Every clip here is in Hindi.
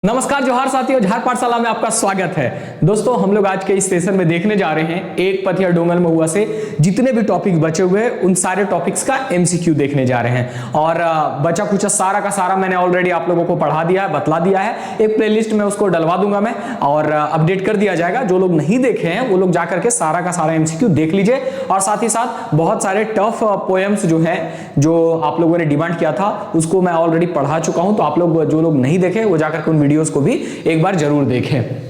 नमस्कार जोहार साथियों, झार पाठशाला में आपका स्वागत है। दोस्तों हम लोग आज के इस सेशन में देखने जा रहे हैं एक पथिया डोंगल महुआ से जितने भी टॉपिक बचे हुए हैं उन सारे टॉपिक्स का एमसीक्यू देखने जा रहे हैं। और बचा कुछ सारा का सारा मैंने ऑलरेडी आप लोगों को पढ़ा दिया है, बतला दिया है। एक प्लेलिस्ट में उसको डलवा दूंगा मैं और अपडेट कर दिया जाएगा। जो लोग नहीं देखे हैं वो लोग जाकर के सारा का सारा एमसीक्यू देख लीजिए। और साथ ही साथ बहुत सारे टफ पोएम्स जो है जो आप लोगों ने डिमांड किया था उसको मैं ऑलरेडी पढ़ा चुका हूं। तो आप लोग जो लोग नहीं देखे वो जाकर के उन वीडियोस को भी एक बार जरूर देखें।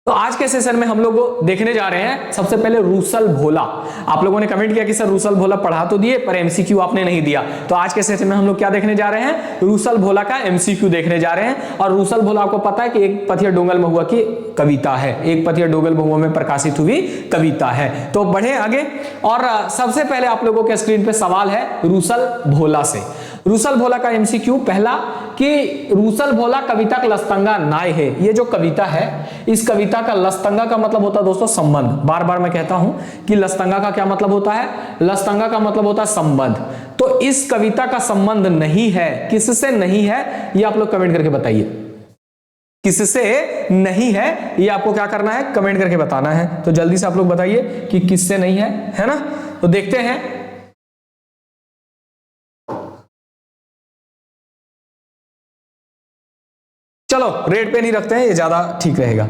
तो आज के सेशन में हम लोग देखने जा रहे हैं सबसे पहले रूसल भोला। आप लोगों ने कमेंट किया कि सर रूसल भोला पढ़ा तो दिए पर एमसीक्यू आपने नहीं दिया। तो आज के सेशन में हम लोग क्या देखने जा रहे हैं, रूसल भोला का एमसीक्यू देखने जा रहे हैं। और रूसल भोला आपको पता है कि एक पथिया डोंगल महुआ की कविता है, एक पथिया डोंगल महुआ में प्रकाशित हुई कविता है। तो बढ़े आगे और सबसे पहले आप लोगों के स्क्रीन पे सवाल है रूसल भोला से। रूसल भोला का एमसीक्यू पहला कि रूसल भोला कविता का लस्तंगा नाय है। ये जो कविता है इस कविता का लस्तंगा का मतलब होता है दोस्तों संबंध। बार बार मैं कहता हूं कि लस्तंगा का क्या मतलब होता है, लस्तंगा का मतलब होता है संबंध। तो इस कविता का संबंध नहीं है, किससे नहीं है ये आप लोग कमेंट करके बताइए। किससे नहीं है ये आपको क्या करना है, कमेंट करके बताना है। तो जल्दी से आप लोग बताइए कि किससे नहीं है ना। तो देखते हैं। चलो रेड पे नहीं रखते हैं, ये ज्यादा ठीक रहेगा।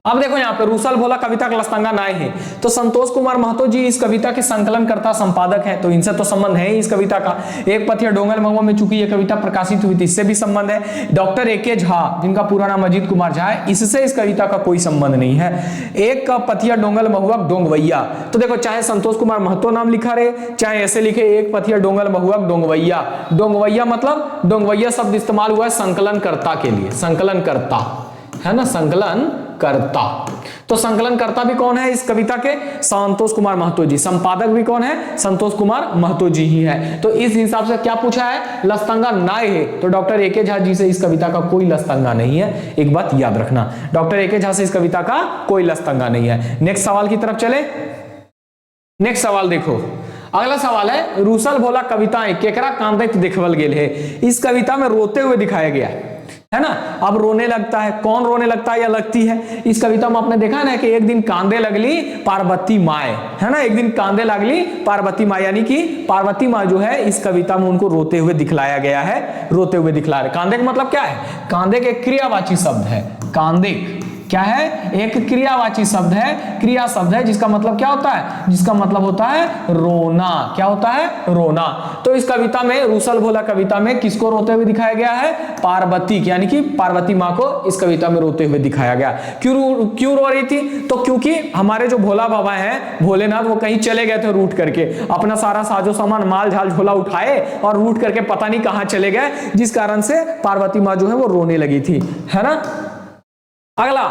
अब देखो यहाँ पे रूसल भोला कविता का लस्तंगा नाय है। तो संतोष कुमार महतो जी इस कविता के संकलनकर्ता संपादक हैं, तो इनसे तो संबंध है इस कविता का। एक पथिया डोंगल महुआ में चूंकि ये कविता प्रकाशित हुई थी इससे भी संबंध है। Doctor A K. झा जिनका पूरा नाम अजीत कुमार झा है, इससे इस कविता का कोई संबंध नहीं है। एक पथिया डोंगल महुआ डोंगवैया, तो देखो चाहे संतोष कुमार महतो नाम लिखा रहे चाहे ऐसे लिखे एक पथिया डोंगल महुआ डोंगवैया। डोंगवैया मतलब डोंगवैया शब्द इस्तेमाल हुआ है संकलनकर्ता के लिए, संकलनकर्ता है ना, संकलन करता। तो संकलन करता भी कौन है इस कविता के, संतोष कुमार महतो जी। संपादक भी कौन है, संतोष कुमार महतो जी ही है। तो इस हिसाब से क्या पूछा है, लस्तंगा नाय है। तो डॉक्टर ए.के. झा जी से इस कविता का कोई लस्तंगा नहीं है, एक बात याद रखना। Doctor A K. झा से इस कविता का कोई लस्तंगा नहीं है। नेक्स्ट सवाल की तरफ चले। नेक्स्ट सवाल देखो, अगला सवाल है रूसल भोला कविताएं केकरा कांदे देखवल गेल है। इस कविता में रोते हुए दिखाया गया है ना। अब रोने लगता है, कौन रोने लगता है या लगती है। इस कविता में आपने देखा ना कि एक दिन कांदे लगली पार्वती माए, है ना, एक दिन कांदे लगली पार्वती माए, यानी कि पार्वती माँ जो है इस कविता में उनको रोते हुए दिखलाया गया है, रोते हुए दिखला रहे। कांदे का मतलब क्या है, कांदे के क्रियावाची शब्द है। कांदे क्या है, एक क्रियावाची शब्द है, क्रिया शब्द है जिसका मतलब क्या होता है, जिसका मतलब होता है रोना। क्या होता है, रोना। तो इस कविता में रूसल भोला कविता में किसको रोते हुए दिखाया गया है, पार्वती, यानी कि पार्वती माँ को इस कविता में रोते हुए दिखाया गया। क्यों रो रही थी, तो क्योंकि हमारे जो भोला बाबा हैं भोलेनाथ वो कहीं चले गए थे रूठ करके, अपना सारा साजो सामान माल झाल झोला उठाए और रूठ करके पता नहीं कहां चले गए, जिस कारण से पार्वती माँ जो है वो रोने लगी थी, है ना। अगला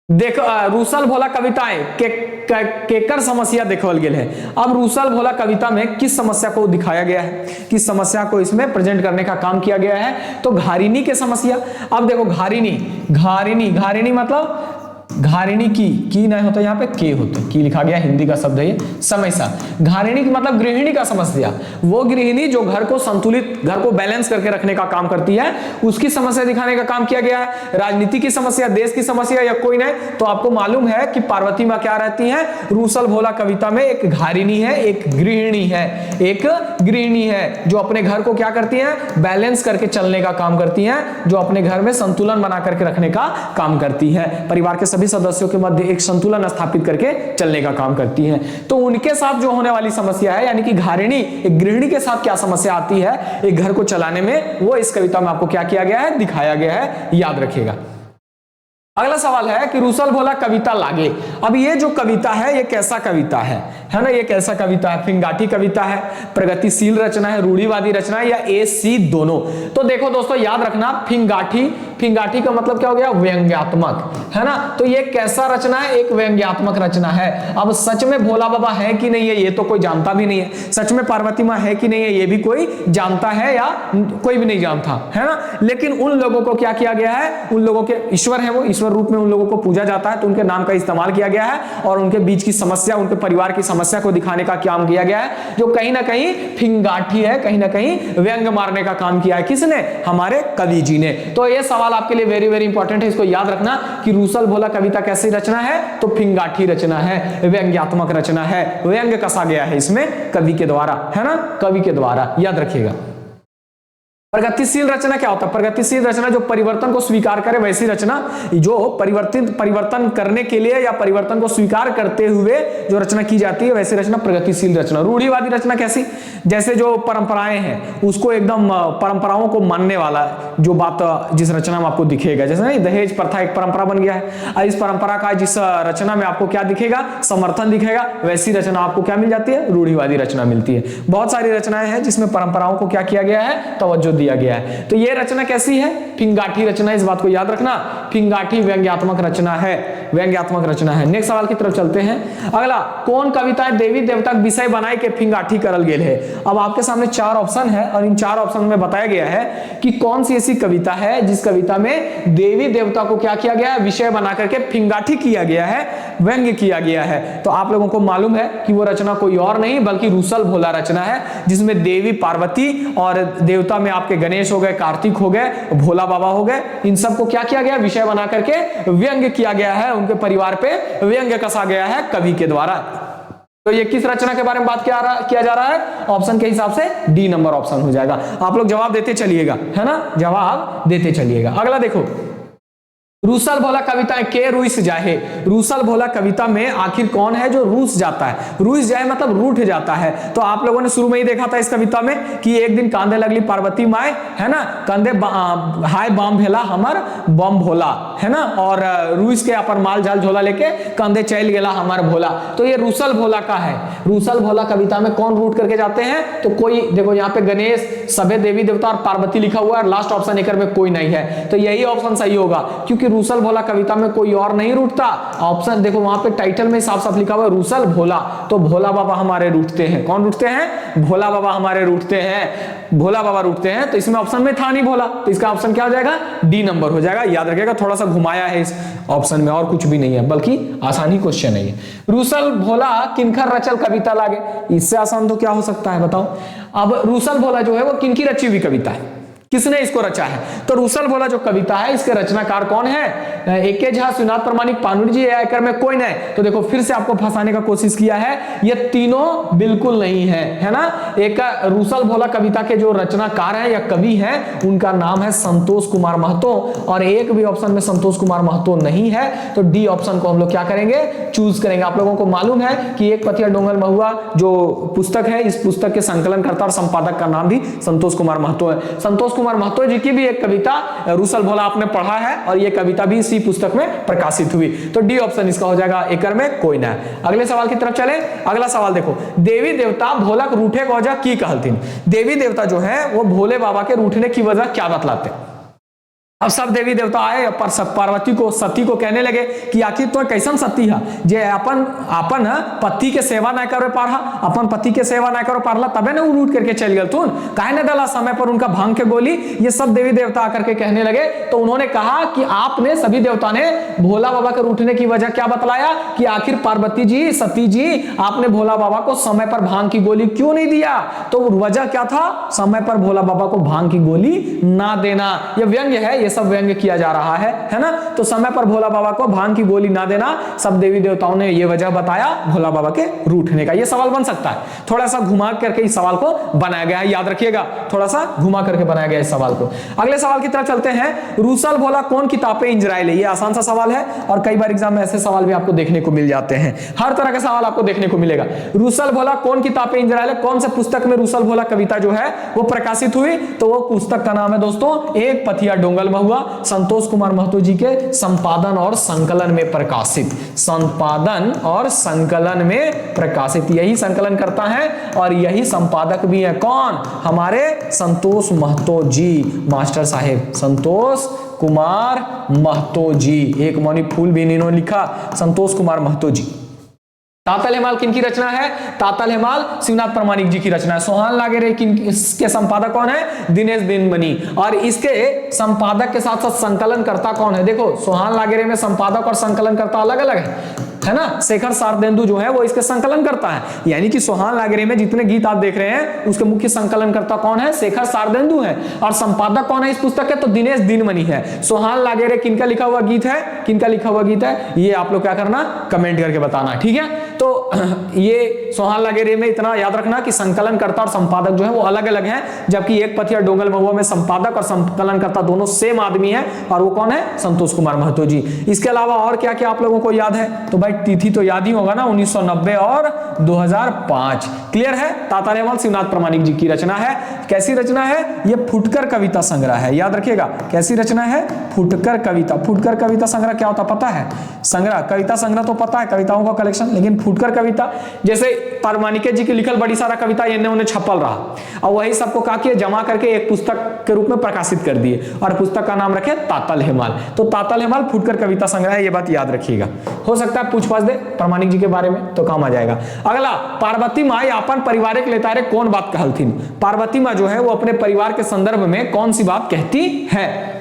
देखो रूसल भोला कविताएं केकर समस्या देखवल गेल है। अब रूसल भोला कविता में किस समस्या को दिखाया गया है, किस समस्या को इसमें प्रेजेंट करने का काम किया गया है, तो घारिनी के समस्या। अब देखो घारिनी, घारिनी, घारिनी मतलब घारिणी की नहीं होता, यहाँ पे के होता है, की लिखा गया, हिंदी का शब्द है ये, समस्या। घारिणी की मतलब गृहिणी का समस्या। वो गृहिणी जो घर को संतुलित, घर को बैलेंस करके रखने का काम करती है, उसकी समस्या दिखाने का काम किया गया है। राजनीति की समस्या, देश की समस्या या कोई नहीं। तो आपको मालूम है कि पार्वती माँ क्या रहती है रूसल भोला कविता में, एक घारिणी है, एक गृहिणी है, एक गृहिणी है जो अपने घर को क्या करती है, बैलेंस करके चलने का काम करती है, जो अपने घर में संतुलन बना करके रखने का काम करती है, परिवार के सभी सदस्यों के मध्य एक संतुलन स्थापित करके चलने का काम करती हैं। तो उनके साथ जो होने वाली समस्या है, यानी कि घारिणी, एक गृहिणी के साथ क्या समस्या आती है एक घर को चलाने में, वो इस कविता में आपको क्या किया गया है, दिखाया गया है, याद रखिएगा। अगला सवाल है कि रूसल भोला कविता लागे। अब ये जो कविता है ये कैसा कविता है ना, ये कैसा कविता है, फिंगाटी कविता है, प्रगतिशील रचना है, रूढ़िवादी रचना है, या ए सी दोनों। तो देखो दोस्तों याद रखना, फिंगाटी, फिंगाटी का मतलब क्या हो गया, व्यंग्यात्मक, है ना। तो ये कैसा रचना है, एक व्यंग्यात्मक रचना है। अब सच में भोला बाबा है कि नहीं है ये तो कोई जानता भी नहीं है, सच में पार्वती माँ है कि नहीं है ये भी कोई जानता है या कोई भी नहीं जानता, है ना। लेकिन उन लोगों को क्या किया गया है, उन लोगों के ईश्वर है वो, ईश्वर रूप में उन लोगों को पूजा जाता है, तो उनके नाम का इस्तेमाल किया गया है और उनके बीच की समस्या, उनके परिवार की समस्या को दिखाने का काम किया गया है, जो कहीं ना कहीं फिंगाठी है, कहीं ना कहीं व्यंग मारने का काम किया है। किसने? हमारे कवि जी ने। तो ये सवाल आपके लिए वेरी वेरी इंपॉर्टेंट है, इसको याद रखना कि रूसल भोला कविता कैसी रचना है, तो फिंगाठी रचना है, व्यंग्यात्मक रचना है, व्यंग कसा गया है इसमें कवि के द्वारा, है ना, कवि के द्वारा, याद रखिएगा। प्रगतिशील रचना क्या होता है? प्रगतिशील रचना जो परिवर्तन को स्वीकार करे, वैसी रचना, जो परिवर्तन करने के लिए या परिवर्तन को स्वीकार करते हुए जो रचना की जाती है, वैसी रचना प्रगतिशील रचना। रूढ़िवादी रचना कैसी? जैसे जो परंपराएं हैं उसको एकदम परंपराओं को मानने वाला जो बात जिस रचना में आपको दिखेगा, जैसे नहीं दहेज प्रथा एक परंपरा बन गया है, इस परंपरा का जिस रचना में आपको क्या दिखेगा? समर्थन दिखेगा, वैसी रचना आपको क्या मिल जाती है? रूढ़िवादी रचना मिलती है। बहुत सारी रचनाएं हैं जिसमें परंपराओं को क्या किया गया है? तवज्जो दिया गया है। तो ये रचना कैसी है? फिंगाठी रचना, इस बात को याद रखना, फिंगाठी व्यंग्यात्मक रचना है, व्यंग्यात्मक रचना है। नेक्स्ट सवाल की तरफ चलते हैं। अगला, कौन कविताएं देवी देवता विषय बनाए के फिंगाठी करल गेल है? अब आपके सामने 4 ऑप्शन है और इन 4 ऑप्शन में बताया गया है कि कौन सी ऐसी कविता है जिस कविता में देवी देवता को क्या किया गया है? विषय बना करके फिंगाठी किया गया है, व्यंग्य किया गया है। तो आप लोगों को मालूम है कि वो रचना कोई और नहीं बल्कि रूसल भोला रचना है, जिसमें देवी पार्वती और देवता में आपके गणेश हो गए, कार्तिक हो गए, भोला बाबा हो गए, इन सबको क्या किया गया? विषय बना करके व्यंग्य किया गया है, उनके परिवार पे व्यंग्य कसा गया है कवि के द्वारा। तो ये किस रचना के बारे में बात किया जा रहा है? ऑप्शन के हिसाब से डी नंबर ऑप्शन हो जाएगा। आप लोग जवाब देते चलिएगा, है ना, जवाब देते चलिएगा। अगला देखो, रूसल भोला कविता के रूस जाए। रूसल भोला कविता में आखिर कौन है जो रूस जाता है? रूस जाए मतलब रूठ जाता है। तो आप लोगों ने शुरू में ही देखा था इस कविता में कि एक दिन कांधे लगली पार्वती माए, है ना, कंधे हाय बम भेला हमर बम भोला, है ना, और रूस के अपन माल झाल झोला लेके कंधे चल गेला हमर भोला। तो ये रूसल भोला का है। रूसल भोला कविता में कौन रूट करके जाते हैं? तो कोई, देखो यहाँ पे गणेश, सभे देवी देवता और पार्वती लिखा हुआ है, लास्ट ऑप्शन एक में कोई नहीं है, तो यही ऑप्शन सही होगा, क्योंकि रूसल भोला कविता में कोई और नहीं रूठता। ऑप्शन देखो वहां पे टाइटल में साफ साफ लिखा हुआ है रूसल भोला, तो भोला बाबा हमारे रूठते हैं। कौन रूठते हैं? भोला बाबा हमारे रूठते हैं, भोला बाबा रूठते हैं। तो इसमें ऑप्शन में था नहीं भोला, तो इसका ऑप्शन क्या हो जाएगा? डी नंबर हो जाएगा। याद रखिएगा, थोड़ा सा घुमाया है इस ऑप्शन में, और कुछ भी नहीं है, बल्कि आसानी क्वेश्चन है ये। रूसल भोला किनकर रचल कविता लागे? इससे आसान तो क्या हो सकता है बताओ। अब रूसल भोला जो है वो किनकी रची हुई कविता है? किसने इसको रचा है? तो रूसल भोला जो कविता है इसके रचनाकार कौन है? एके झा, शिवनाथ प्रमाणिक, पानुर जी, आयकर में कोई नहीं। तो देखो फिर से आपको फंसाने का कोशिश किया है, ये तीनों बिल्कुल नहीं है, है ना। एक रूसल भोला कविता के जो रचनाकार है या कवि है उनका नाम है संतोष कुमार महतो, और एक भी ऑप्शन में संतोष कुमार महतो नहीं है। तो डी ऑप्शन को हम लोग क्या करेंगे? चूज करेंगे। आप लोगों को मालूम है कि एक पथिया डोंगल महुआ जो पुस्तक है, इस पुस्तक के संकलनकर्ता और संपादक का नाम भी संतोष कुमार महतो है। संतोष कुमार महतो जी की भी एक कविता रूसल भोला आपने पढ़ा है, और यह कविता भी इसी पुस्तक में प्रकाशित हुई। तो डी ऑप्शन इसका हो जाएगा, एकर में कोई ना है। अगले सवाल की तरफ चले। अगला सवाल देखो, देवी देवता भोला के रूठे को वजह की कहलतीन। देवी देवता जो है वो भोले बाबा के रूठने की वजह क्या बतलाते हैं? अब सब देवी देवता आए पर पार्वती को, सती को कहने लगे कि आखिर तो कैसन सती है जे अपन पति के सेवा ना करे पारा, अपन पति के सेवा ना करो पारला, तबे ना रूट करके चल गए तुम, काहे न दला समय पर उनका भांग के गोली। ये सब देवी देवता आकर के कहने लगे। तो उन्होंने कहा कि आपने, सभी देवता ने भोला बाबा के रूठने की वजह क्या बतलाया कि आखिर पार्वती जी, सती जी, आपने भोला बाबा को समय पर भांग की गोली क्यों नहीं दिया? तो वजह क्या था? समय पर भोला बाबा को भांग की गोली ना देना। यह व्यंग्य है, ये सब व्यंग्य किया जा रहा है ना। तो समय पर भोला बाबा को भांग की गोली ना देना, सब देवी देवताओं ने ये वजह बताया भोला बाबा के रूठने का। ये सवाल बन सकता है, थोड़ा सा घुमा करके इस सवाल को बनाया गया है, याद रखिएगा, थोड़ा सा घुमा करके बनाया गया इस सवाल को। अगले सवाल की तरफ चलते हैं। रूसल भोला कौन किताब पे इंजराइल है? ये आसान सा सवाल है, और कई बार एग्जाम में ऐसे सवाल भी आपको देखने को मिल जाते हैं। हर तरह का सवाल आपको देखने को मिलेगा। रूसल भोला कौन किताब पे इंजराइल है? कौन सा पुस्तक में रूसल भोला कविता जो है वो प्रकाशित हुई? तो वो पुस्तक का नाम है दोस्तों एक पथिया डोंगल महुआ, संतोष कुमार महतो जी के संपादन और संकलन में प्रकाशित। संपादन और संकलन में प्रकाशित, यही संकलन करता है और यही संपादक भी है। कौन? हमारे संतोष महतो जी, मास्टर साहेब संतोष कुमार महतो जी। एक मौनी फूल भी इन्होंने लिखा, संतोष कुमार महतो जी। तातल हेमाल किनकी रचना है? तातल हेमाल शिवनाथ प्रमाणिक जी की रचना है। सोहान लागेरे इसके संपादक कौन है? दिनेश दिनमणि। और इसके संपादक के साथ साथ संकलन करता कौन है? देखो सोहान लागेरे में संपादक और संकलन करता अलग अलग है ना, शेखर शारदेंदु जो है वो इसके संकलन करता है। यानी कि सोहान लागेरे में जितने गीत आप देख रहे हैं उसके मुख्य संकलनकर्ता कौन है, शेखर शारदेंदु है। और संपादक कौन है इस पुस्तक के, तो दिनेश दिनमणि है। सोहान लागेरे किनका लिखा हुआ गीत है, किनका लिखा हुआ गीत है, ये आप लोग क्या करना, कमेंट करके बताना, ठीक है। तो ये सोहान लागेरे में इतना याद रखना कि संकलनकर्ता और संपादक जो है वो अलग अलग हैं, जबकि एक पथिया डोंगल महुआ में संपादक और संकलनकर्ता दोनों सेम आदमी है, और वो कौन है, संतोष कुमार महतो जी। इसके अलावा और क्या क्या आप लोगों को याद है, तो भाई तिथि तो याद ही होगा ना, 1990 और 2005। क्लियर है। तातार हेमल शिवनाथ प्रामाणिक जी की रचना है। कैसी रचना है, ये फुटकर कविता संग्रह है, याद रखिएगा। कैसी रचना है, फुटकर कविता। फुटकर कविता संग्रह क्या होता पता है, संग्रह, कविता संग्रह तो पता है, कविताओं का कलेक्शन, लेकिन फुटकर कविता जैसे प्रामाणिक जी की लिखल बड़ी सारा कविता इन्हें उन्हें छपल रहा, और वही सबको क्या किया, जमा करके एक पुस्तक के रूप में प्रकाशित कर दिए, और पुस्तक का नाम रखे तातल हेमाल। तो तातल हेमाल फुटकर कविता संग्रह है, ये बात याद रखिएगा। हो सकता है पूछ पाछ दे प्रामाणिक जी के बारे में, तो काम आ जाएगा। अगला, पार्वती माँ अपन पारिवारिक लेतारे कौन बात कहलथिन। पार्वती माँ जो है वो अपने परिवार के संदर्भ में कौन सी बात कहती है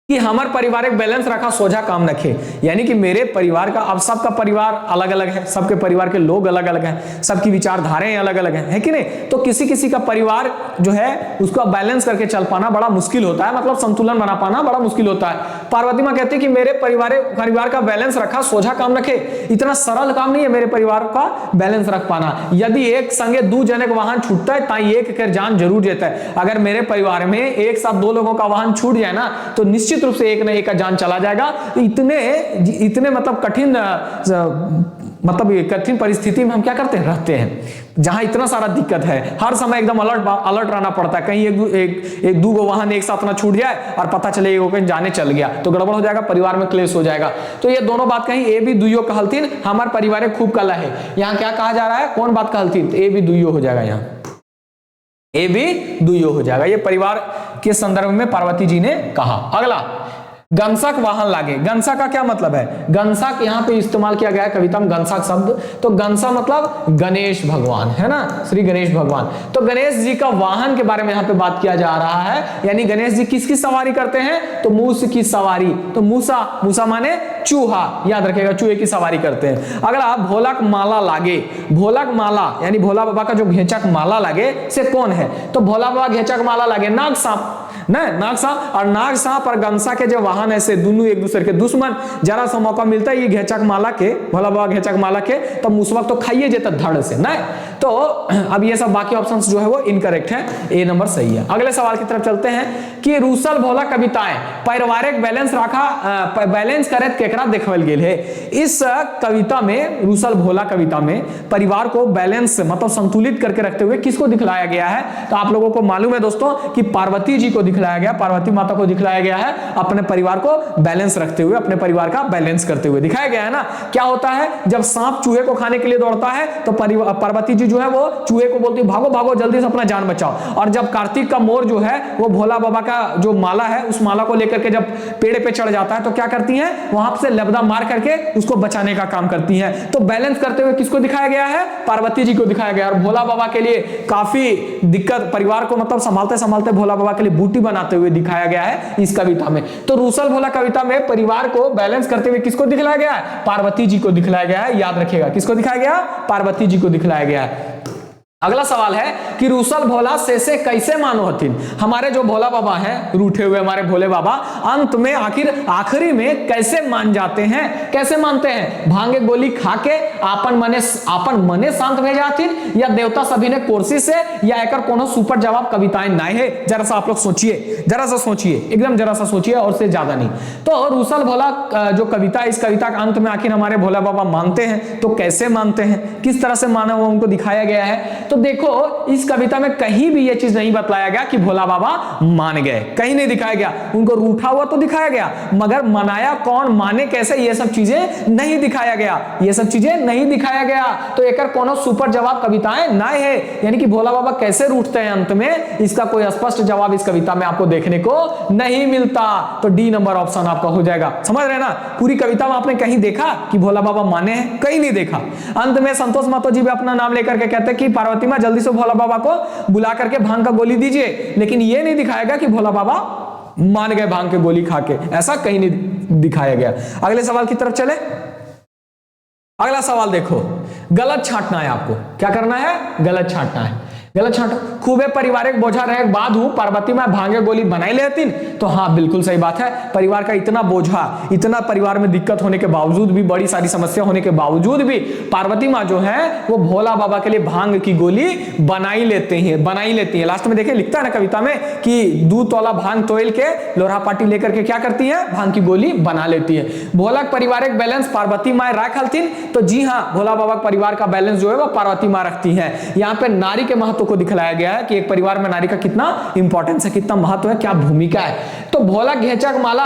कि हमार पारिवारिक बैलेंस रखा सोझा काम रखे। यानी कि मेरे परिवार का, अब सबका परिवार अलग अलग है, सबके परिवार के लोग अलग अलग हैं, सबकी विचारधाराएं अलग अलग हैं, है कि नहीं। तो किसी किसी का परिवार जो है उसको बैलेंस करके चल पाना बड़ा मुश्किल होता है, मतलब संतुलन बना पाना बड़ा मुश्किल होता है। पार्वती माँ कहती है कि मेरे परिवार का बैलेंस रखा सोझा काम रखे। इतना सरल काम नहीं है मेरे परिवार का बैलेंस रख पाना। यदि एक संगे दो जने का वाहन छूटता है तो एक कर जान जरूर जेता है। अगर मेरे परिवार में एक साथ दो लोगों का वाहन छूट जाए ना, तो निश्चित रूप से एक न एक का जान चला जाएगा। इतने मतलब कठिन परिस्थिति में हम क्या करते हैं, रहते हैं, जहां इतना सारा दिक्कत है, हर समय एकदम अलर्ट रहना पड़ता है। कहीं एक दो वाहन एक साथ ना छूट जाए और पता चले वो कहीं जाने चल गया तो गड़बड़ हो जाएगा, परिवार में क्लेश हो जाएगा। तो ये दोनों बात कहीं ए भी दुइयो कहलथिन, हमार परिवार खूब कला है। यहाँ क्या कहा जा रहा है, कौन बात कहलथिन, ए भी दुइयो हो जाएगा, यहाँ ए भी दुइयो हो जाएगा। ये परिवार के संदर्भ में पार्वती जी ने कहा। अगला, गंसक वाहन लागे। गंसा का क्या मतलब है, गंसक यहाँ पे इस्तेमाल किया गया है कविता में, गंसक शब्द। तो गंसा मतलब गणेश भगवान, है ना, श्री गणेश भगवान। तो गणेश जी का वाहन के बारे में यहाँ पे बात किया जा रहा है। यानी गणेश जी किसकी सवारी करते हैं, तो मूस की सवारी। तो मूसा माने चूहा, याद रखेगा, चूहे की सवारी करते हैं। अगला, भोलक माला लागे। भोलक माला यानी भोला बाबा का जो घेचक माला लागे से कौन है, तो भोला बाबा घेचक माला लागे नाग सांप, नाग सांप। और नाग सांप और गंसा के जो वाहन ऐसे दोनों एक दूसरे के दुश्मन। जरा सा मौका मिलता है ये घेचक माला के, भोला बाबा घेचक माला के, तो मुसवक तो खाइए जेता धड़ से नहीं। तो अब ये सब बाकी ऑप्शंस जो है वो इनकरेक्ट है, ए नंबर सही है। अगले सवाल की तरफ चलते हैं कि रूसल भोला कविताएं पारिवारिक बैलेंस रखा, बैलेंस करे केकरा देखल गेल है। इस कविता में, रूसल भोला कविता में परिवार को बैलेंस मतलब संतुलित करके रखते हुए किसको दिखलाया गया है, तो आप लोगों को मालूम है दोस्तों कि पार्वती जी को दिखलाया गया, पार्वती माता को दिखलाया गया है। अपने परिवार को बैलेंस रखते हुए, अपने परिवार का बैलेंस करते हुए दिखाया गया है ना। क्या होता है, जब सांप चूहे को खाने के लिए दौड़ता है तो पार्वती जी जो है वो चूहे को बोलती है भागो भागो जल्दी से अपना जान बचाओ। और जब कार्तिक का मोर जो है वो भोला बाबा का जो माला है उस माला को लेकर के जब पेड़ पे चढ़ जाता है तो क्या करती है, वहां से लबदा मार करके उसको बचाने का काम करती है। तो बैलेंस करते हुए किसको दिखाया गया है, पार्वती जी को दिखाया गया। और भोला बाबा के लिए काफी दिक्कत, परिवार को मतलब संभालते संभालते भोला बाबा के लिए बूटी बनाते हुए दिखाया गया है इस कविता में। तो रूसल भोला कविता में परिवार को बैलेंस करते हुए किसको दिखलाया गया है, पार्वती जी को दिखलाया गया है। याद रखिएगा, किसको दिखाया गया, पार्वती जी को दिखलाया गया है। अगला सवाल है कि रूसल भोला से कैसे मानो हथिन। हमारे जो भोला बाबा हैं, रूठे हुए हमारे भोले बाबा, अंत में आखिरी में कैसे मान जाते हैं, कैसे मानते हैं, भांगे गोली खा के आपन मने शांत भेज जाथिन, या देवता सभी ने कोर्सी से, या एकर कोनो सुपर जवाब कविताएं नहीं है। जरा सा आप लोग सोचिए, जरा सा सोचिए, एकदम जरा सा सोचिए, और से ज्यादा नहीं। तो रूसल भोला जो कविता, इस कविता के अंत में आखिर हमारे भोला बाबा मानते हैं, तो कैसे मानते हैं, किस तरह से माना हुआ उनको दिखाया गया है। तो देखो इस कविता में कहीं भी यह चीज नहीं बतलाया गया कि भोला बाबा मान गए, कहीं नहीं दिखाया गया। उनको रूठा हुआ तो दिखाया गया, मगर मनाया कौन, माने कैसे, ये सब चीजें नहीं दिखाया गया, ये सब चीजें नहीं दिखाया गया। तो एकर कोनो सुपर जवाब कविताएं ना है। यानी कि भोला बाबा कैसे रूठते हैं अंत में, इसका कोई स्पष्ट जवाब इस कविता में आपको देखने को नहीं मिलता। तो डी नंबर ऑप्शन आपका हो जाएगा। समझ रहे ना, पूरी कविता में आपने कहीं देखा कि भोला बाबा माने हैं, कहीं नहीं देखा। अंत में संतोष महतो जी भी अपना नाम लेकर के कहते हैं कि पार्वती मां जल्दी से भोला बाबा को बुला करके भांग का गोली दीजिए, लेकिन यह नहीं दिखाया गया कि भोला बाबा मान गए भांग के गोली खा के, ऐसा कहीं नहीं दिखाया गया। अगले सवाल की तरफ चले। अगला सवाल देखो, गलत छांटना है आपको, क्या करना है, गलत छांटना है। गलत छांटो, खूबे पारिवारिक बोझा रहे बाद हूं पार्वती में भांगे गोली बनाई लेती, तो हाँ बिल्कुल सही बात है। परिवार का इतना बोझा, इतना परिवार में दिक्कत होने के बावजूद भी, बड़ी सारी समस्या होने के बावजूद भी पार्वती माँ जो है वो भोला बाबा के लिए भांग की गोली बनाई लेती है। लास्ट में देखिए लिखता है ना कविता में कि 2 तोला भांग तोल के लोहा पाटी लेकर के क्या करती है, भांग की गोली बना लेती है। भोला का पारिवारिक बैलेंस पार्वती माँ रख हलतीन, तो जी हाँ भोला बाबा परिवार का बैलेंस जो है वो पार्वती माँ रखती है। यहाँ पे नारी के महत्व को दिखलाया गया है कि एक परिवार में नारी का कितना इंपॉर्टेंस है, कितना महत्व है, क्या भूमिका है। तो भोला घेचक माला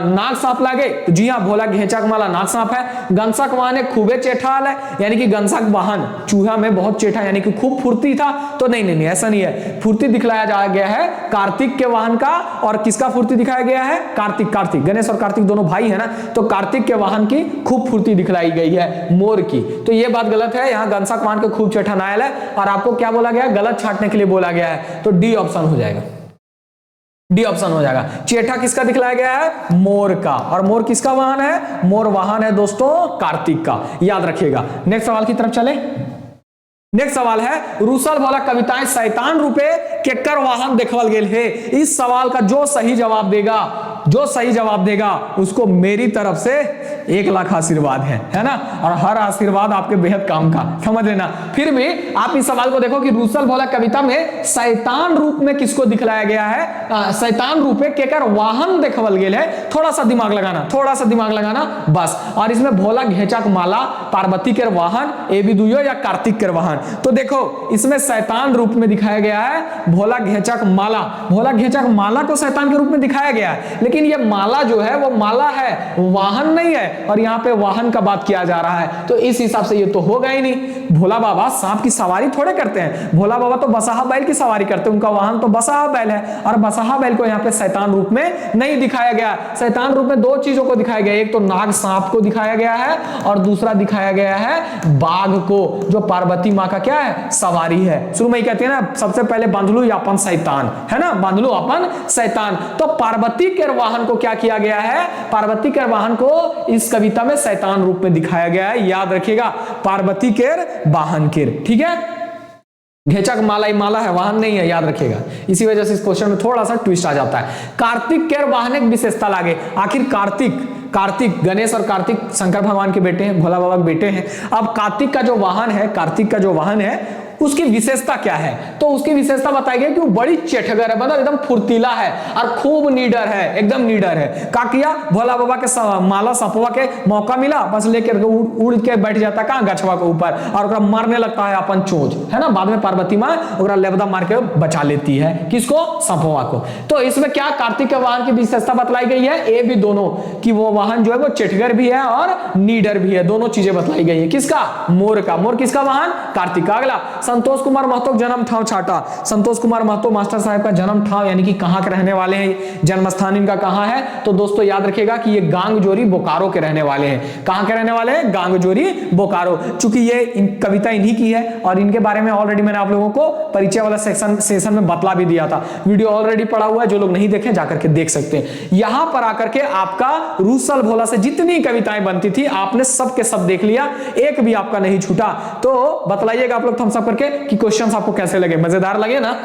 नाग सांप लागे, तो जी हाँ भोला घेचक माला नाग सांप है। गंसक वाहन एक खूबे चेठाल है, यानी कि गंसक वाहन चूहा में बहुत चेठा, यानी कि खूब फुर्ती था, तो नहीं ऐसा नहीं है। फुर्ती दिखलाया जा गया है कार्तिक के वाहन का, और किसका फुर्ती दिखाया गया है, कार्तिक। गणेश और कार्तिक दोनों भाई है ना, तो कार्तिक के वाहन की खूब फुर्ती दिखलाई गई है, मोर की। तो ये बात गलत है, यहाँ गंसक वाहन के खूब चेठा नायल है, और आपको क्या बोला गया, गलत छांटने के लिए बोला गया है, तो डी ऑप्शन हो जाएगा, डी ऑप्शन हो जाएगा। चेठा किसका दिखलाया गया है, मोर का, और मोर किसका वाहन है, मोर वाहन है दोस्तों कार्तिक का, याद रखिएगा। नेक्स्ट सवाल की तरफ चले। नेक्स्ट सवाल है, रूसल भोला कविताएं शैतान रूपे केकर वाहन देखवल गेल है। इस सवाल का जो सही जवाब देगा उसको मेरी तरफ से 1 लाख आशीर्वाद है ना, और हर आशीर्वाद आपके बेहद काम का, समझ लेना। फिर भी आप इस सवाल को देखो कि रूसल भोला कविता में शैतान रूप में किसको दिखलाया गया है, शैतान रूपे केकर वाहन देखवल गेल है। थोड़ा सा दिमाग लगाना बस। और इसमें भोला घेचक माला पार्वती के वाहन, ए बी दुयो या कार्तिक के वाहन। तो देखो इसमें शैतान रूप में दिखाया गया है भोला घेचक माला को शैतान के रूप में दिखाया गया है, लेकिन ये माला जो है वो माला है, वाहन नहीं है, और यहाँ पे वाहन का बात किया जा रहा है, तो इस हिसाब से ये तो होगा ही नहीं। भोला बाबा सांप की सवारी थोड़े करते हैं, भोला बाबा तो बसहा बैल की सवारी करते हैं, उनका वाहन तो बसहा बैल है, और बसहा बैल को यहाँ पे शैतान रूप में नहीं दिखाया गया। शैतान रूप में 2 चीजों को दिखाया गया, एक तो नाग सांप को दिखाया गया है, और दूसरा दिखाया गया है बाघ को, जो पार्वती माँ का क्या है, सवारी है। शुरू में ही कहते हैं ना, सबसे पहले बांधलू अपन शैतान, है ना, बांधलू अपन शैतान। तो पार्वती के वाहन को क्या किया गया है, पार्वती के वाहन को इस कविता में शैतान रूप में दिखाया गया है, याद रखिएगा, पार्वती के वाहन के, ठीक है। घेचक माला है, वाहन नहीं है, याद रखिएगा। इसी वजह से इस क्वेश्चन में थोड़ा सा ट्विस्ट आ जाता है। कार्तिक के वाहन एक विशेषता लागे, आखिर कार्तिक गणेश और कार्तिक शंकर भगवान के बेटे हैं, भोला बाबा के बेटे हैं। अब कार्तिक का जो वाहन है उसकी विशेषता क्या है, तो उसकी विशेषता बताई गई कि वो बड़ी चेठगर है, मतलब एकदम फुर्तीला है और खूब नीडर है, एकदम नीडर है। का किया, भोला बाबा के माला सपवा के मौका मिला, बस लेकर उड़ के बैठ जाता कहाँ, गछवा के ऊपर, और मारने लगता है अपन चोंच, है ना। बाद में पार्वती माँ लेबदा मार के बचा लेती है, किसको, सपवा को। तो इसमें क्या कार्तिक के वाहन की विशेषता बतलाई गई है, ए भी दोनों, कि वो वाहन जो है वो चेठगर भी है और नीडर भी है, दोनों चीजें बतलाई गई है। किसका, मोर का। मोर किसका वाहन, कार्तिक का। अगला, संतोष कुमार महतो जन्म ठाव छाटा। संतोष कुमार महतो मास्टर साहब का जन्म ठाव यानी कि कहां के रहने वाले हैं, जन्म स्थान इनका कहां है, तो दोस्तों याद रखिएगा कि ये गांगजोरी बोकारो के रहने वाले हैं। कहां के रहने वाले हैं, गांगजोरी बोकारो। चूंकि ये कविता इन्हीं की है और इनके बारे में ऑलरेडी मैंने आप लोगों को परिचय वाला सेशन में बतला भी दिया था, वीडियो ऑलरेडी पड़ा हुआ है, जो लोग नहीं देखे जाकर के देख सकते हैं। यहां पर आकर के आपका रूसल भोला से जितनी कविताएं बनती थी आपने सब के सब देख लिया, एक भी आपका नहीं छूटा। तो बतलाइएगा आप लोग थम्स अप करके कि क्वेश्चंस आपको कैसे लगे, मजेदार लगे ना।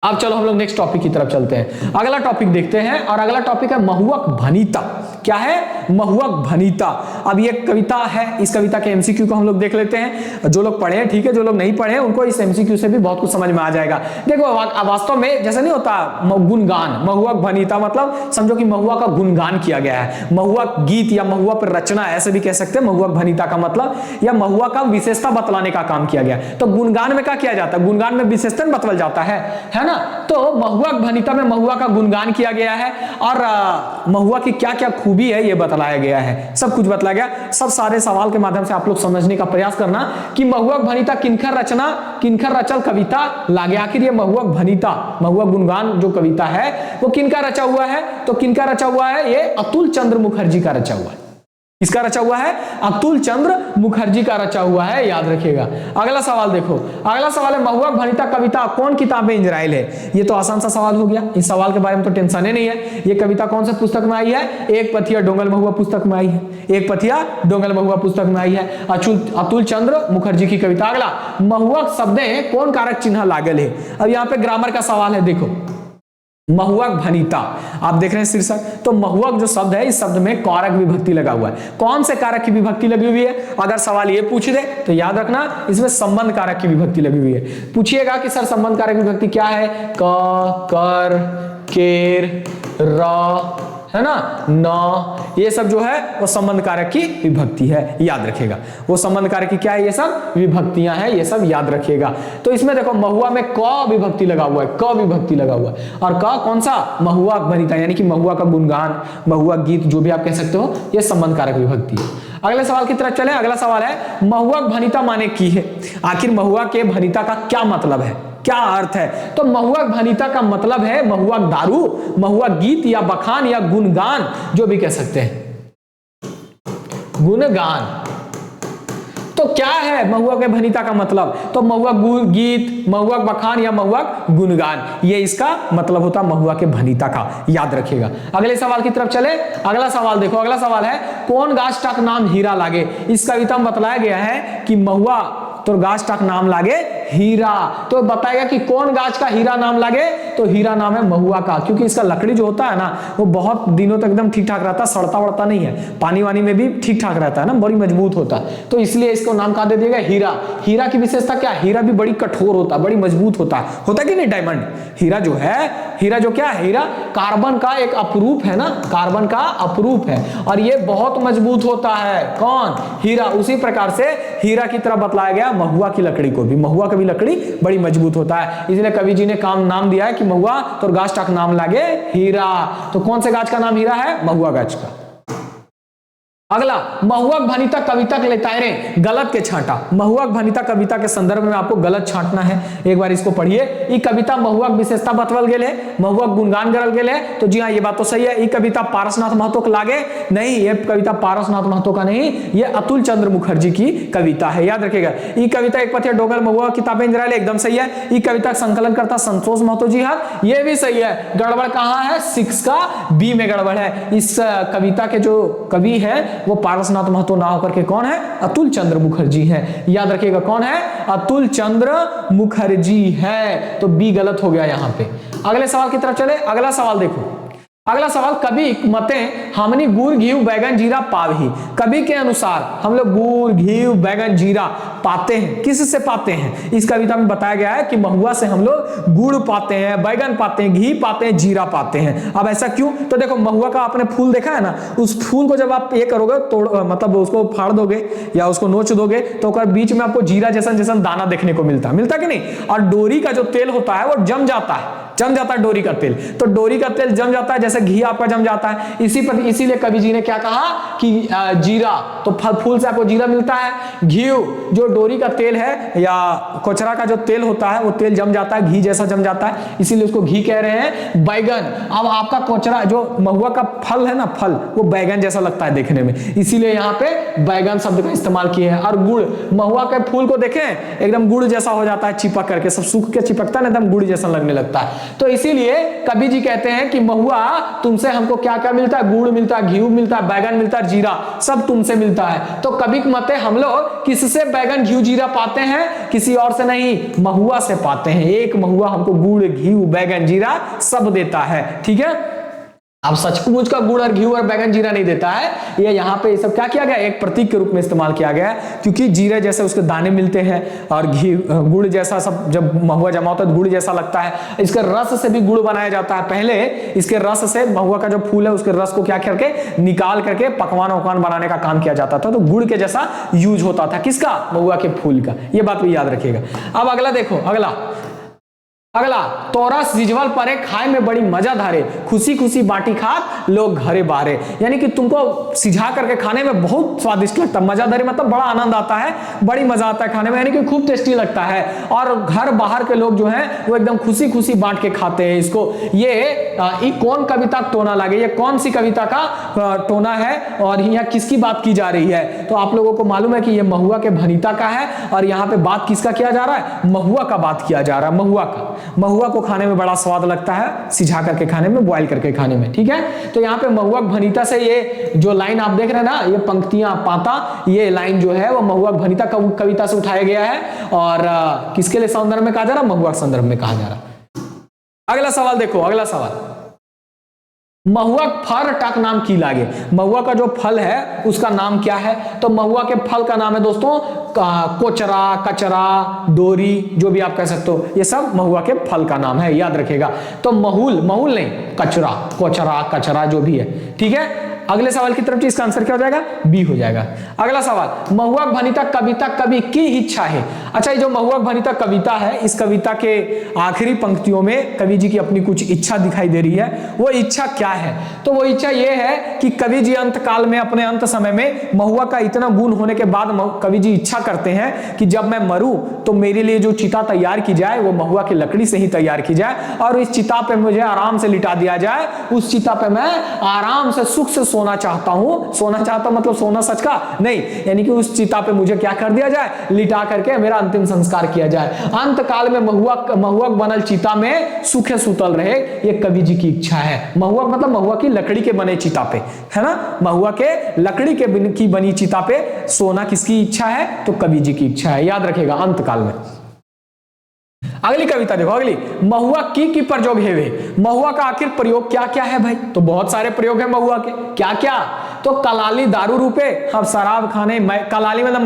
अब चलो हम लोग नेक्स्ट टॉपिक की तरफ चलते हैं, अगला टॉपिक देखते हैं, और अगला टॉपिक है महुअक भनीता। क्या है, महुअक भनीता। अब ये कविता है, इस कविता के एमसीक्यू को हम लोग देख लेते हैं। जो लोग पढ़े हैं ठीक है, जो लोग नहीं पढ़े हैं उनको इस एमसीक्यू से भी बहुत कुछ समझ में आ जाएगा। देखो वास्तव में जैसे नहीं होता गुणगान, महुअक भनीता मतलब समझो कि महुआ का गुणगान किया गया है, महुआ गीत या महुआ पर रचना ऐसे भी कह सकते हैं। महुअक भनीता का मतलब या महुआ का विशेषता बतलाने का काम किया गया। तो गुणगान में क्या किया जाता है, गुणगान में विशेषता बतल जाता है ना। तो महुअक भनीता में महुआ का गुणगान किया गया है और महुआ की क्या क्या खूबी है ये बतलाया गया है, सब कुछ बतलाया गया। सब सारे सवाल के माध्यम से आप लोग समझने का प्रयास करना कि महुअक भनीता किनकर रचल कविता लागे। आखिर ये महुअक भनीता, महुआ गुणगान जो कविता है वो किनका रचा हुआ है, तो किनका रचा हुआ है, ये अतुल चंद्र मुखर्जी का रचा हुआ है। किसका रचा हुआ है? अतुल चंद्र मुखर्जी का रचा हुआ है, याद रखिएगा। अगला सवाल देखो, अगला सवाल है महुआ भनिता कविता कौन किताब में इंजराइल है? ये तो आसान सा सवाल हो गया, इस सवाल के बारे में तो टेंशन ही नहीं है। ये कविता कौन सा पुस्तक में आई है? एक पथिया डोंगल महुआ पुस्तक में आई है, एक पथिया डोंगल महुआ पुस्तक में आई है, अतुल चंद्र मुखर्जी की कविता। अगला, महुआ शब्दे कौन कारक चिन्ह लागल है? अब यहाँ पे ग्रामर का सवाल है, देखो महुआ भनिता आप देख रहे हैं शीर्षक, तो महुआ जो शब्द है इस शब्द में कारक विभक्ति लगा हुआ है। कौन से कारक की विभक्ति लगी हुई है? अगर सवाल ये पूछ दे तो याद रखना इसमें संबंध कारक की विभक्ति लगी हुई है। पूछिएगा कि सर संबंध कारक विभक्ति क्या है? क, कर, केर, र, है ना, न, ये सब जो है वो संबंध कारक की विभक्ति है, याद रखिएगा। वो संबंध कारक की क्या है? ये सब विभक्तियां हैं, ये सब याद रखिएगा। तो इसमें देखो महुआ में क विभक्ति लगा हुआ है, क विभक्ति लगा हुआ है, और क कौन सा? महुआ भनिता, यानी कि महुआ का गुणगान, महुआ गीत, जो भी आप कह सकते हो, ये संबंध कारक विभक्ति है। अगले सवाल की तरफ चले। अगला सवाल है महुआ भनिता माने की है? आखिर महुआ के भनिता का क्या मतलब है, क्या अर्थ है? तो महुआ भनिता का मतलब है महुआ दारू, महुआ गीत या बखान या गुणगान, जो भी कह सकते हैं, गुणगान। तो क्या है महुआ के भनिता का मतलब? तो महुआ गीत, महुआ बखान या महुआ गुणगान, ये इसका मतलब होता महुआ के भनिता का, याद रखिएगा। अगले सवाल की तरफ चले। अगला सवाल देखो, अगला सवाल है कौन गाछ टाक नाम हीरा लागे? इस कविता में बताया गया है कि महुआ तो गाछ टाक नाम लागे हीरा, तो बताएगा कि कौन गाछ का हीरा नाम लागे? तो हीरा नाम है महुआ का, क्योंकि इसका लकड़ी जो होता है ना वो बहुत दिनों तक एकदम ठीक ठाक रहता है, सड़ता वड़ता नहीं है, पानी वानी में भी ठीक ठाक रहता है ना, बड़ी मजबूत होता है, तो इसलिए इसको नाम कहा दे दिया हीरा। हीरा की विशेषता क्या? हीरा भी बड़ी कठोर होता है, बड़ी मजबूत होता है कि नहीं? डायमंड हीरा जो है, हीरा जो क्या है? हीरा कार्बन का एक अपरूप है ना, कार्बन का अपरूप है, और ये बहुत मजबूत होता है। कौन? हीरा। उसी प्रकार से हीरा की तरह बतलाया गया महुआ की लकड़ी को भी, महुआ की भी लकड़ी बड़ी मजबूत होता है, इसलिए कवि जी ने नाम दिया है कि महुआ तो गाछ टाक नाम लागे हीरा। तो कौन से गाछ का नाम हीरा है? महुआ गाछ का। अगला, महुआ भनिता कविता के लेतायरे गलत के छांटा। महुआ भनिता कविता के संदर्भ में आपको गलत छांटना है, एक बार इसको पढ़िए। ये कविता महुआ विशेषता बतवल गेल है, महुआ गुणगान करल गेल है, तो जी हाँ ये बात तो सही है। ये कविता पारसनाथ महतो के लागे नहीं, ये कविता पारसनाथ महतो का नहीं, ये अतुल चंद्र मुखर्जी की कविता है, याद रखिएगा। ये कविता एक पथिया डोंगल महुआ किताबें इंजराइल, एकदम सही है। ये कविता संकलन करता संतोष महतो जी, हाँ ये भी सही है। गड़बड़ कहाँ है? 6 का बी में गड़बड़ है। इस कविता के जो कवि है वो पारसनाथ महतो ना होकर के कौन है? अतुल चंद्र मुखर्जी है, याद रखिएगा। कौन है? अतुल चंद्र मुखर्जी है, तो बी गलत हो गया यहां पे। अगले सवाल की तरफ चले। अगला सवाल देखो, अगला सवाल कवि मते हमनी गुड़ घी बैगन जीरा पावही। कवि के अनुसार हम लोग गुड़ घी बैगन जीरा पाते हैं, किस से पाते हैं? इस कविता में बताया गया है कि महुआ से हम लोग गुड़ पाते हैं, बैगन पाते हैं, घी पाते हैं, जीरा पाते हैं। अब ऐसा क्यों? तो देखो महुआ का आपने फूल देखा है ना, उस फूल को जब आप ये करोगे, तोड़ मतलब उसको फाड़ दोगे या उसको नोच दोगे, तो बीच में आपको जीरा जैसा जैसा दाना देखने को मिलता कि नहीं? और डोरी का जो तेल होता है वो जम जाता है डोरी का तेल, तो डोरी का तेल जम जाता है जैसे घी आपका जम जाता है। इसीलिए कवि जी ने क्या कहा कि जीरा, तो फूल से आपको जीरा मिलता है। घी जो डोरी का तेल है या कोचरा का जो तेल होता है वो तेल जम जाता है, घी जैसा जम जाता है, इसीलिए उसको घी कह रहे हैं। बैगन, अब आपका कोचरा जो महुआ का फल है ना, फल वो बैगन जैसा लगता है देखने में, इसीलिए यहाँ पे बैगन शब्द का इस्तेमाल किए हैं। और गुड़, महुआ के फूल को देखें एकदम गुड़ जैसा हो जाता है, चिपक करके, सब सूख के चिपकता है एकदम गुड़ जैसा लगने लगता है। तो इसीलिए कवि जी कहते हैं कि महुआ तुमसे हमको क्या क्या मिलता है? गुड़ मिलता है, घी मिलता है, बैगन मिलता है, जीरा सब तुमसे मिलता है। तो कवि के मते हम लोग किससे बैगन घी जीरा पाते हैं? किसी और से नहीं, महुआ से पाते हैं। एक महुआ हमको गुड़ घी बैगन जीरा सब देता है, ठीक है। अब सचमुच का गुड़ और घी और बैगन जीरा नहीं देता है, ये यहाँ पे ये सब क्या किया गया? एक प्रतीक के रूप में इस्तेमाल किया गया है, क्योंकि जीरे जैसे उसके दाने मिलते हैं और घी गुड़ जैसा सब जब महुआ जमा होता है गुड़ जैसा लगता है। इसके रस से भी गुड़ बनाया जाता है। पहले इसके रस से महुआ का जो फूल है उसके रस को क्या करके निकाल करके पकवान वकवान बनाने का काम किया जाता था, तो गुड़ के जैसा यूज होता था। किसका? महुआ के फूल का। ये बात भी याद रखिएगा। अब अगला देखो, अगला, तोरा सिजवल परे खाए में बड़ी मजा धारे, खुशी खुशी बाटी खात लोग घरे बारे। यानी कि तुमको सिझा करके खाने में बहुत स्वादिष्ट लगता है। मजा धारे मतलब बड़ा आनंद आता है, बड़ी मजा आता है खाने में, यानी कि खूब टेस्टी लगता है। और घर बाहर के लोग जो हैं वो एकदम खुशी खुशी बांट के खाते हैं इसको। ये कौन कविता टोना लगे, ये कौन सी कविता का टोना है और यहाँ किसकी बात की जा रही है? तो आप लोगों को मालूम है कि ये महुआ के भनीता का है और यहाँ पे बात किसका किया जा रहा है? महुआ का बात किया जा रहा है, महुआ का। महुआ को खाने में बड़ा स्वाद लगता है, सिझा करके खाने में, बॉयल करके खाने में, ठीक है। तो यहाँ पे महुआ भनीता से ये जो लाइन आप देख रहे हैं ना, ये पंक्तियां पाता, ये लाइन जो है वो महुआ भनीता कविता से उठाया गया है और किसके लिए संदर्भ में कहा जा रहा है? महुआ संदर्भ में कहा जा रहा है। अगला सवाल देखो, अगला सवाल, महुआ फर टक नाम की लागे। महुआ का जो फल है उसका नाम क्या है? तो महुआ के फल का नाम है दोस्तों कोचरा, कचरा, डोरी, जो भी आप कह सकते हो, ये सब महुआ के फल का नाम है, याद रखिएगा। तो महूल, महूल नहीं, कचरा, कोचरा, कचरा जो भी है, ठीक है। अगले सवाल की तरफ इसका आंसर क्या हो जाएगा? बी हो जाएगा। अगला सवाल, महुआ भनीता कविता कवि की इच्छा है। अच्छा, ये जो महुआ भनीता कविता है, इस कविता के आखिरी पंक्तियों में कवि जी की अपनी कुछ इच्छा दिखाई दे रही है। वो इच्छा क्या है? तो वो इच्छा ये है कि कवि जी अंत काल में, अपने अंत समय में, महुआ का इतना गुण होने के बाद कवि जी इच्छा करते हैं कि जब मैं मरूं तो मेरे लिए जो चिता तैयार की जाए वो महुआ की लकड़ी से ही तैयार की जाए और इस चिता पे मुझे आराम से लिटा दिया जाए। उस चिता पे मैं आराम से सुख से सोना चाहता हूं। सोना चाहता मतलब सोना सच का नहीं, यानी कि उस चिता पे मुझे क्या कर दिया जाए? लिटा करके मेरा अंतिम संस्कार किया जाए। अंत काल में महुआ बनल चिता में सुखे सुतल रहे, ये कवि जी की इच्छा है। महुआ मतलब महुआ की लकड़ी के बने चिता पे, है ना, महुआ के लकड़ी की बनी चिता पे सोना किसकी इच्छा है? तो कवि जी की इच्छा है, याद रखिएगा, अंत काल में। अगली कविता देखो, अगली, महुआ की प्रयोग है वे। महुआ का आखिर प्रयोग क्या क्या है भाई? तो बहुत सारे प्रयोग है महुआ के, क्या क्या? तो कलाली दारू रूपे, अब शराब खाने, कलाली मतलब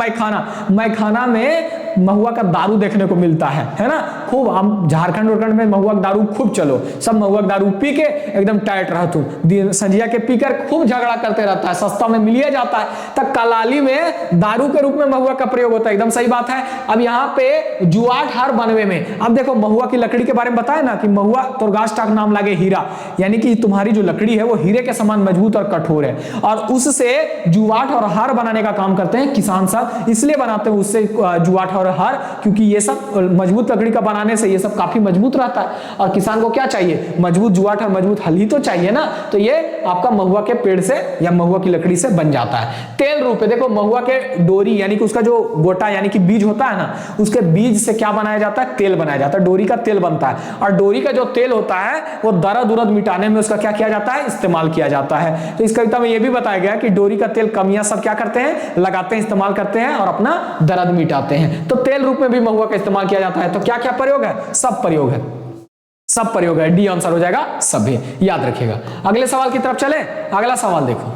मैखाना में महुआ का दारू देखने को मिलता है ना। खूब हम झारखंड उरखंड में महुआ का दारू खूब चलो, सब महुआ का दारू पी के एकदम टाइट रहतू, संजिया के पीकर खूब झगड़ा करते रहता है, सस्ता में मिलिए जाता है। तब कलाली में दारू के रूप में महुआ का प्रयोग होता है, एकदम सही बात है। अब यहाँ पे जुआट हार बनवे में, अब देखो महुआ की लकड़ी के बारे में बताया ना कि महुआ तोरगाछ टाक नाम लागे हीरा, यानी कि तुम्हारी जो लकड़ी है वो हीरे के समान मजबूत और कठोर है और उससे जुआट और हार बनाने का काम करते हैं किसान सब। इसलिए बनाते हैं उससे जुआट और हार, क्योंकि ये सब मजबूत लकड़ी का बनाने से ये सब काफी मजबूत रहता है और किसान को क्या चाहिए? मजबूत जुआट और मजबूत हल ही तो चाहिए ना। तो ये आपका महुआ के पेड़ से या महुआ की लकड़ी से बन जाता है। तेल रूप है, देखो महुआ के डोरी यानी कि उसका जो गोटा यानी कि बीज होता है ना, उसके बीज से क्या बनाया जाता है? तेल बनाया जाता है, डोरी का तेल बनता है। और डोरी का जो तेल होता है वो दर्द उर्द मिटाने में उसका क्या किया जाता है? इस्तेमाल किया जाता है। तो इस कविता में यह भी बताया गया कि डोरी का तेल कमियां सब क्या करते हैं? लगाते हैं, इस्तेमाल करते हैं और अपना दर्द मिटाते हैं। तो तेल रूप में भी महुआ का इस्तेमाल किया जाता है। तो क्या क्या प्रयोग है? सब प्रयोग है, सब प्रयोग है। डी आंसर हो जाएगा सभी, याद रखिएगा। अगले सवाल की तरफ चले। अगला सवाल देखो,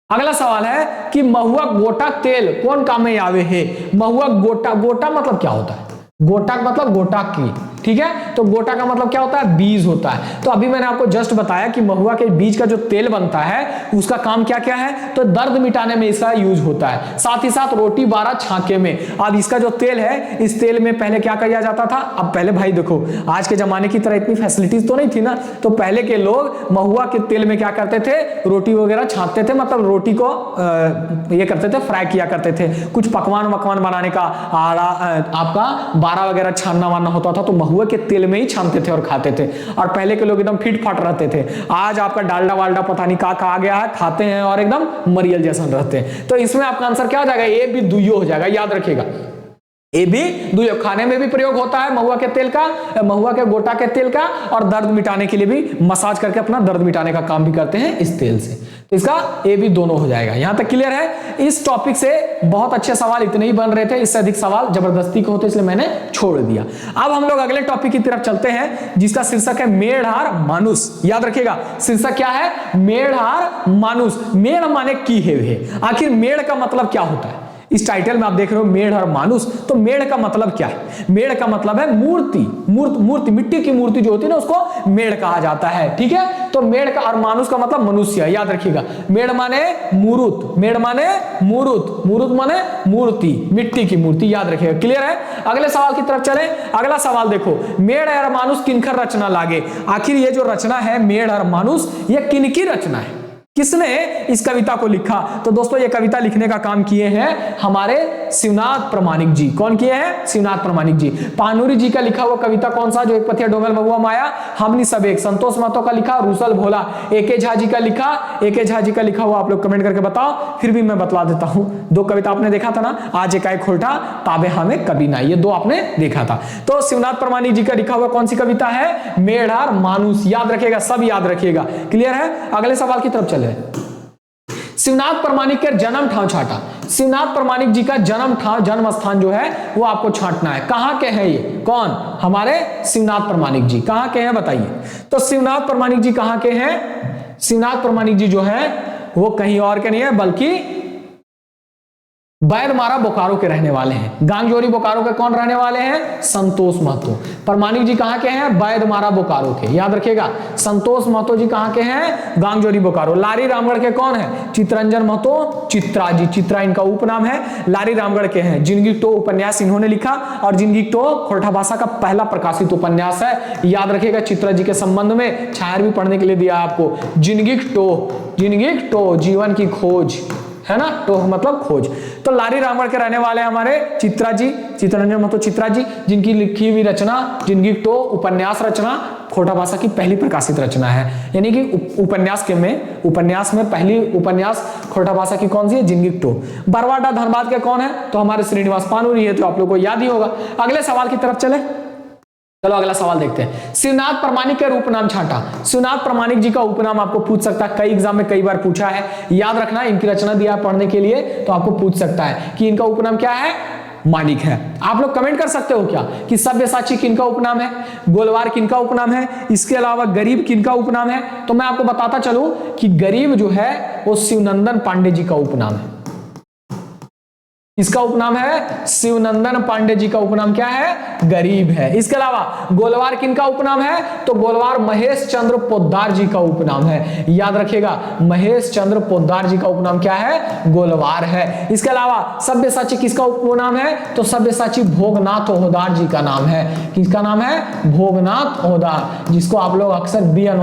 अगला सवाल है कि महुआ गोटा तेल कौन काम में आवे है? महुआ गोटा, गोटा मतलब क्या होता है? गोटा मतलब गोटा की, ठीक है। तो गोटा का मतलब क्या होता है? बीज होता है। तो अभी मैंने आपको जस्ट बताया कि महुआ के बीज का जो तेल बनता है उसका काम क्या क्या है? तो दर्द मिटाने में इसका यूज होता है, साथ ही साथ रोटी बारा छाके में। अब इसका जो तेल है, इस तेल में पहले क्या किया जाता था? अब पहले भाई देखो, आज के जमाने की तरह इतनी फैसिलिटीज तो नहीं थी ना, तो पहले के लोग महुआ के तेल में क्या करते थे? रोटी वगैरह छानते थे, मतलब रोटी को ये करते थे, फ्राई किया करते थे। कुछ पकवान बनाने का आड़ा आपका बारा वगैरह छानना वानना होता था तो महुआ के तेल में ही छानते थे और खाते थे। और पहले के लोग एकदम फिट फाट रहते थे। आज आपका डालडा वालडा पता नहीं का आ गया है, खाते हैं और एकदम मरियल जैसा रहते हैं। तो इसमें आपका आंसर क्या हो जाएगा? ए भी दुइयो हो जाएगा, याद रखिएगा। ए भी दुइयो, खाने में भी प्रयोग होता है महुआ के तेल का, महुआ के गोटा के तेल का, और दर्द मिटाने के लिए भी मसाज करके अपना दर्द मिटाने का काम भी करते हैं इस तेल से। तो इसका ए भी दोनों हो जाएगा। यहां तक क्लियर है? इस टॉपिक से बहुत अच्छे सवाल इतने ही बन रहे थे, इससे अधिक सवाल जबरदस्ती के होते इसलिए मैंने छोड़ दिया। अब हम लोग अगले टॉपिक की तरफ चलते हैं जिसका शीर्षक है मेढ़हार मानुष। याद रखिएगा, शीर्षक क्या है? मेढ़हार मानुष। मेढ़ माने की है, आखिर मेढ़ का मतलब क्या होता है? इस टाइटल में आप देख रहे हो मेढ़ और मानुष। तो मेढ़ का मतलब क्या है? मेढ़ का मतलब है मूर्ति, मूर्ति, मिट्टी की मूर्ति जो होती है ना उसको मेढ़ कहा जाता है, ठीक है। तो मेढ़ का और मानुष का मतलब मनुष्य, याद रखिएगा। मेढ़ माने मूर्त, मेढ़ माने मूर्त, मूर्त माने मूर्ति, मिट्टी की मूर्ति, याद रखिएगा। क्लियर है? अगले सवाल की तरफ चले। अगला सवाल देखो, मेढ़ और मानुष किनकर रचना लागे? आखिर ये जो रचना है मेढ़ और मानुष, ये किनकी रचना है? किसने इस कविता को लिखा? तो दोस्तों ये कविता लिखने का काम किए हैं हमारे शिवनाथ प्रामाणिक जी। कौन किए हैं? शिवनाथ प्रामाणिक जी। पानुरी जी का लिखा हुआ कविता कौन सा? जो एक पथिया डोंगल महुआ माया हमनी सब एक। संतोष महतो का लिखा, रूसल भोला। एके झा जी का लिखा, एके झा जी का लिखा हुआ आप लोग कमेंट करके बताओ, फिर भी मैं बतला देता हूं। दो कविता आपने देखा था ना, आज एक खोटा ताबे हमें कभी ना, ये दो आपने देखा था। तो शिवनाथ प्रामाणिक जी का लिखा हुआ कौन सी कविता है? मेढ़ और मानुष, याद रखिएगा, सब याद रखिएगा। क्लियर है? अगले सवाल की तरफ चले। शिवनाथ प्रामाणिक का जन्म ठाव छाटा। शिवनाथ प्रामाणिक जी का जन्म ठाव, जन्म स्थान जो है वो आपको छांटना है। कहां के हैं ये? कौन? हमारे शिवनाथ प्रामाणिक जी। कहां के हैं बताइए? तो शिवनाथ प्रामाणिक जी कहां के हैं? शिवनाथ प्रामाणिक जी जो है वो कहीं और के नहीं है, बल्कि बैदमारा बोकारो के रहने वाले हैं। गांगजोरी बोकारो के कौन रहने वाले हैं? संतोष महतो। प्रामाणिक जी कहां के हैं? बैदमारा बोकारो के, याद रखिएगा। संतोष महतो जी कहां के हैं? गांगजोरी बोकारो। लारी रामगढ़ के कौन है? चित्रंजन महतो, चित्रा जी। चित्रा इनका उपनाम है, लारी रामगढ़ के हैं। जिंदगी टो उपन्यास इन्होंने लिखा, और जिंदगी टो खोरठा भाषा का पहला प्रकाशित उपन्यास है, याद रखिएगा। चित्रा जी के संबंध में छाया भी पढ़ने के लिए दिया आपको। जिंदगी टो, जिंदगी टो जीवन की खोज, है ना, तो मतलब खोज। तो लारी रामगढ़ के रहने वाले हमारे चित्रा जी, चित्रंजन महतो चित्रा जी, जिनकी लिखी हुई रचना जिंदगी टो उपन्यास रचना खोटा भाषा की पहली प्रकाशित रचना है। यानी कि उपन्यास में पहली उपन्यास खोटा भाषा की कौन सी है? जिंदगी टो। बरवाडा धनबाद के कौन है? तो हमारे श्रीनिवास पानुरी है, तो आप लोग को याद ही होगा। अगले सवाल की तरफ चले। चलो अगला सवाल देखते हैं। शिवनाथ प्रामाणिक का उपनाम छाटा। शिवनाथ प्रामाणिक जी का उपनाम आपको पूछ सकता है, कई एग्जाम में कई बार पूछा है, याद रखना। इनकी रचना दिया पढ़ने के लिए, तो आपको पूछ सकता है कि इनका उपनाम क्या है? मानिक है। आप लोग कमेंट कर सकते हो क्या कि सब्यसाची किनका उपनाम है, गोलवार किनका उपनाम है, इसके अलावा गरीब किनका उपनाम है? तो मैं आपको बताता चलूं कि गरीब जो है वो शिवनंदन पांडे जी का उपनाम है। इसका उपनाम है शिवनंदन पांडे जी का उपनाम क्या है? गरीब है। इसके अलावा गोलवार किनका उपनाम है? तो गोलवार महेश चंद्र पोद्दार जी का उपनाम है, याद रखिएगा। महेश चंद्र पोद्दार जी का उपनाम क्या है? गोलवार है। इसके अलावा सब्यसाची किसका उपनाम है? तो सब्यसाची भोगनाथ ओहदार जी का नाम है। किसका नाम है? भोगनाथ ओहदार, जिसको आप लोग अक्सर बी एन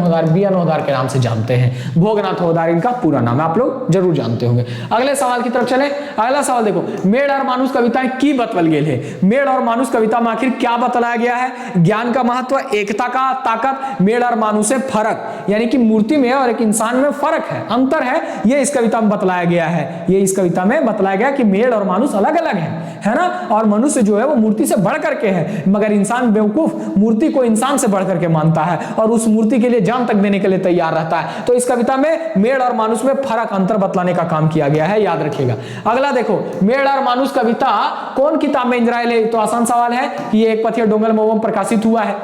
ओहदार के नाम से जानते हैं। भोगनाथ ओहदार इनका पूरा नाम है, आप लोग जरूर जानते होंगे। अगले सवाल की तरफ चले। अगला सवाल देखो, मेढ़ और मानुष कविताएं की बतवल गेल है। मेढ़ और मानुष कविता में आखिर क्या बतलाया गया है? ज्ञान का महत्व, एकता का ताकत, मेढ़ और मानुष से फर्क, यानी कि मूर्ति में और एक इंसान में फर्क है, अंतर है, ये इस कविता में बतलाया गया है। ये इस कविता में बतलाया गया कि मेढ़ और मानुष अलग अलग है ना। और मनुष्य जो है वो मूर्ति से बढ़ करके है, मगर इंसान बेवकूफ मूर्ति को इंसान से बढ़ करके मानता है और उस मूर्ति के लिए जान तक देने के लिए तैयार रहता है। तो इस कविता में मेढ़ और मानुष में फर्क, अंतर बतलाने का काम किया गया है, याद रखिएगा। अगला देखो, मेढ़ और मानुष कविता कौन किताब में इंजरायल है? तो आसान सवाल है कि एक पथिया डोंगल महुआ में प्रकाशित हुआ है।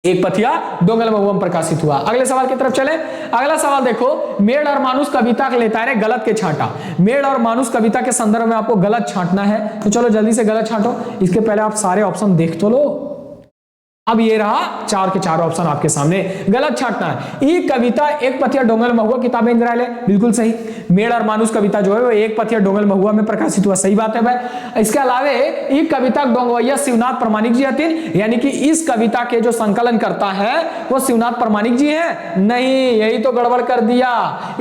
एक पथिया डोंगल महुआ में प्रकाशित हुआ। अगले सवाल की तरफ चले। अगला सवाल देखो, मेढ़ और मानुष कविता के लेता है गलत के छांटा। मेढ़ और मानुष कविता के संदर्भ में आपको गलत छांटना है, तो चलो जल्दी से गलत छांटो। इसके पहले आप सारे ऑप्शन देख तो लो। अब ये रहा 4 के 4 ऑप्शन आपके सामने, गलत छांटना है। ई कविता एक पथिया डोंगल महुआ किताब में इंजरायल है, बिल्कुल सही। मेढ़ और मानुष कविता जो है वो एक पथिया डोंगल महुआ में प्रकाशित हुआ, सही बात है भाई। इसके अलावा ई कविता डोंगवैया शिवनाथ प्रामाणिक जी हथिन, यानी कि इस कविता के जो संकलन करता है वो शिवनाथ प्रामाणिक जी हैं? नहीं, यही तो गड़बड़ कर दिया।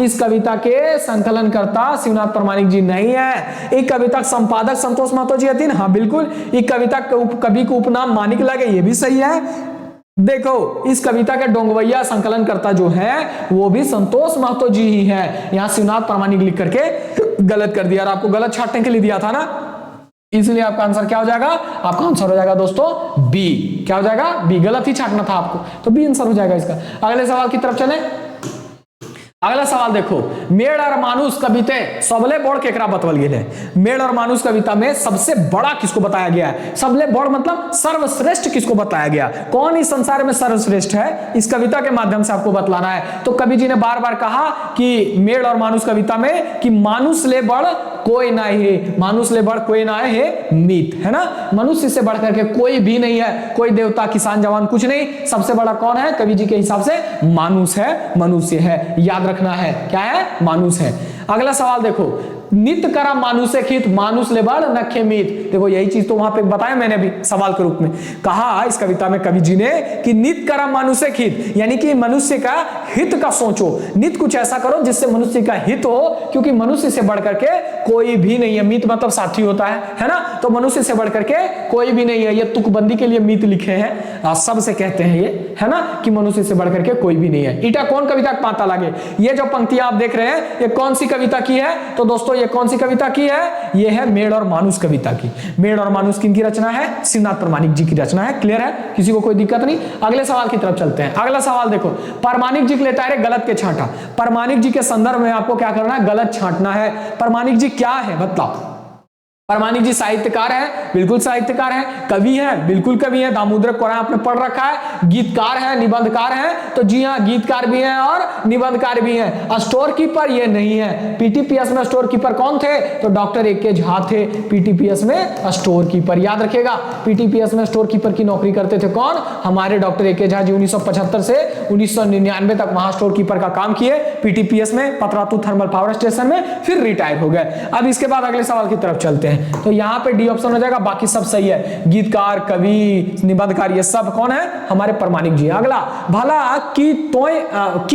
इस कविता के संकलन करता शिवनाथ प्रामाणिक जी नहीं है। ई कविता संपादक संतोष महतो जी हथिन, हाँ बिल्कुल। ई कविता कवि को उपनाम मानिक लगे, ये भी सही है। देखो, इस कविता के डोंगवैया संकलन करता जो है वो भी संतोष महतो जी ही है। यहां शिवनाथ प्रामाणिक लिख करके गलत कर दिया, और आपको गलत छांटने के लिए दिया था ना, इसलिए आपका आंसर क्या हो जाएगा? आपका आंसर हो जाएगा दोस्तों बी। क्या हो जाएगा? बी। गलत ही छांटना था आपको, तो बी आंसर हो जाएगा इसका। अगले सवाल की तरफ चले। अगला सवाल देखो, मेढ़ और मानुष कविते सबले बड़ केकरा बतवल गेल है? मेढ़ और मानुष कविता में सबसे बड़ा किसको बताया गया है? सबले बड़ मतलब सर्वश्रेष्ठ किसको बताया गया? कौन इस संसार में सर्वश्रेष्ठ है? इस कविता के माध्यम से आपको बतलाना है। तो कवि जी ने बार बार कहा कि मेढ़ और मानुष कविता में कि मानुष ले बड़ कोई ना है, मनुष्य ले बढ़ कोई ना है मीत, है ना, मनुष्य से बढ़ करके कोई भी नहीं है, कोई देवता किसान जवान कुछ नहीं, सबसे बड़ा कौन है कवि जी के हिसाब से मानुष है, मनुष्य है, याद रखना है क्या है मानुष है। अगला सवाल देखो, नित करा मानुष खित मानुष ले बढ़ नखे मीत, देखो यही चीज तो वहां पे बताया मैंने अभी सवाल के रूप में, कहा इस कविता में कवि जी ने कि नित करा मानुष खित, यानी कि मनुष्य का हित का सोचो, नित कुछ ऐसा करो जिससे मनुष्य का हित हो, क्योंकि मनुष्य से बढ़कर के कोई भी नहीं है, मीत मतलब साथी होता है ना, तो मनुष्य से बढ़कर के कोई भी नहीं है, ये तुकबंदी के लिए मीत लिखे हैं, सबसे कहते हैं ये, है ना, कि मनुष्य से बढ़कर के कोई भी नहीं है। ईटा कौन कविता का पाता लगे, ये जो पंक्तियां आप देख रहे हैं ये कौन सी कविता की है, तो दोस्तों ये कौन सी कविता की है, ये है मेड़ और मानुष कविता की। मेड़ और मानुष किनकी रचना है, शिवनाथ परमाणिक जी की रचना है, क्लियर है, किसी को कोई दिक्कत नहीं। अगले सवाल की तरफ चलते हैं। अगला सवाल देखो, परमाणिक जी के लेता है गलत के छांटा, परमाणिक जी के संदर्भ में आपको क्या करना है, गलत छांटना है। परमाणिक जी क्या है बताओ, परमाणिक जी साहित्यकार है, बिल्कुल साहित्यकार है, कवि है, बिल्कुल कवि है, दामोदर कुरान आपने पढ़ रखा है, गीतकार है, निबंधकार है, तो जी हाँ गीतकार भी है और निबंधकार भी है। स्टोर कीपर ये नहीं है, पीटीपीएस में स्टोर कीपर कौन थे, तो डॉक्टर ए के झा थे पीटीपीएस में स्टोर कीपर, याद रखिएगा पीटीपीएस में स्टोर कीपर की नौकरी करते थे कौन, हमारे डॉक्टर ए के झा जी 1975 से 1999 तक वहां स्टोर कीपर का काम किए पीटीपीएस में, पतरातू थर्मल पावर स्टेशन में, फिर रिटायर हो गए। अब इसके बाद अगले सवाल की तरफ चलते हैं, तो यहां पे डी ऑप्शन हो जाएगा, बाकी सब सही है, गीतकार कवि निबंधकार ये सब कौन है, हमारे परमाणिक जी। अगला, भला की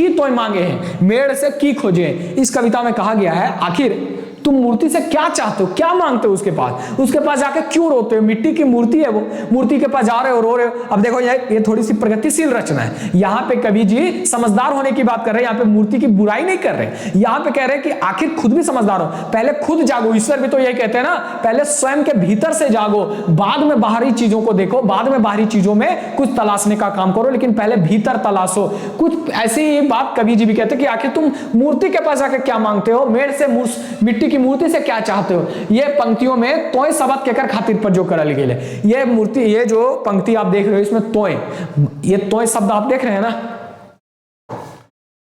तोय मांगे हैं मेड़ से की खोजे, इस कविता में कहा गया है आखिर तुम मूर्ति से क्या चाहते हो, क्या मांगते हो उसके पास जाके क्यों रोते हो, मिट्टी की मूर्ति है वो, मूर्ति के पास जा रहे हो रो रहे हो। अब देखो ये थोड़ी सी प्रगतिशील रचना है, यहाँ पे कवि जी समझदार होने की बात कर रहे हैं, यहाँ पे मूर्ति की बुराई नहीं कर रहे, यहाँ पे कह रहे हैं कि आखिर खुद भी समझदार हो, पहले खुद जागो, ईश्वर भी तो यही कहते हैं ना, पहले स्वयं के भीतर से जागो, बाद में बाहरी चीजों को देखो, बाद में बाहरी चीजों में कुछ तलाशने का काम करो, लेकिन पहले भीतर तलाशो। कुछ ऐसी ही बात कवि जी भी कहते हैं कि आखिर तुम मूर्ति के पास जाके क्या मांगते हो, मेड़ से मिट्टी की मूर्ति से क्या चाहते हो। ये पंक्तियों में तोय शब्द केकर खातिर पर जो करल गेल है, ये मूर्ति, ये जो पंक्ति आप देख रहे हो इसमें तोय, ये तोय शब्द आप देख रहे हैं ना,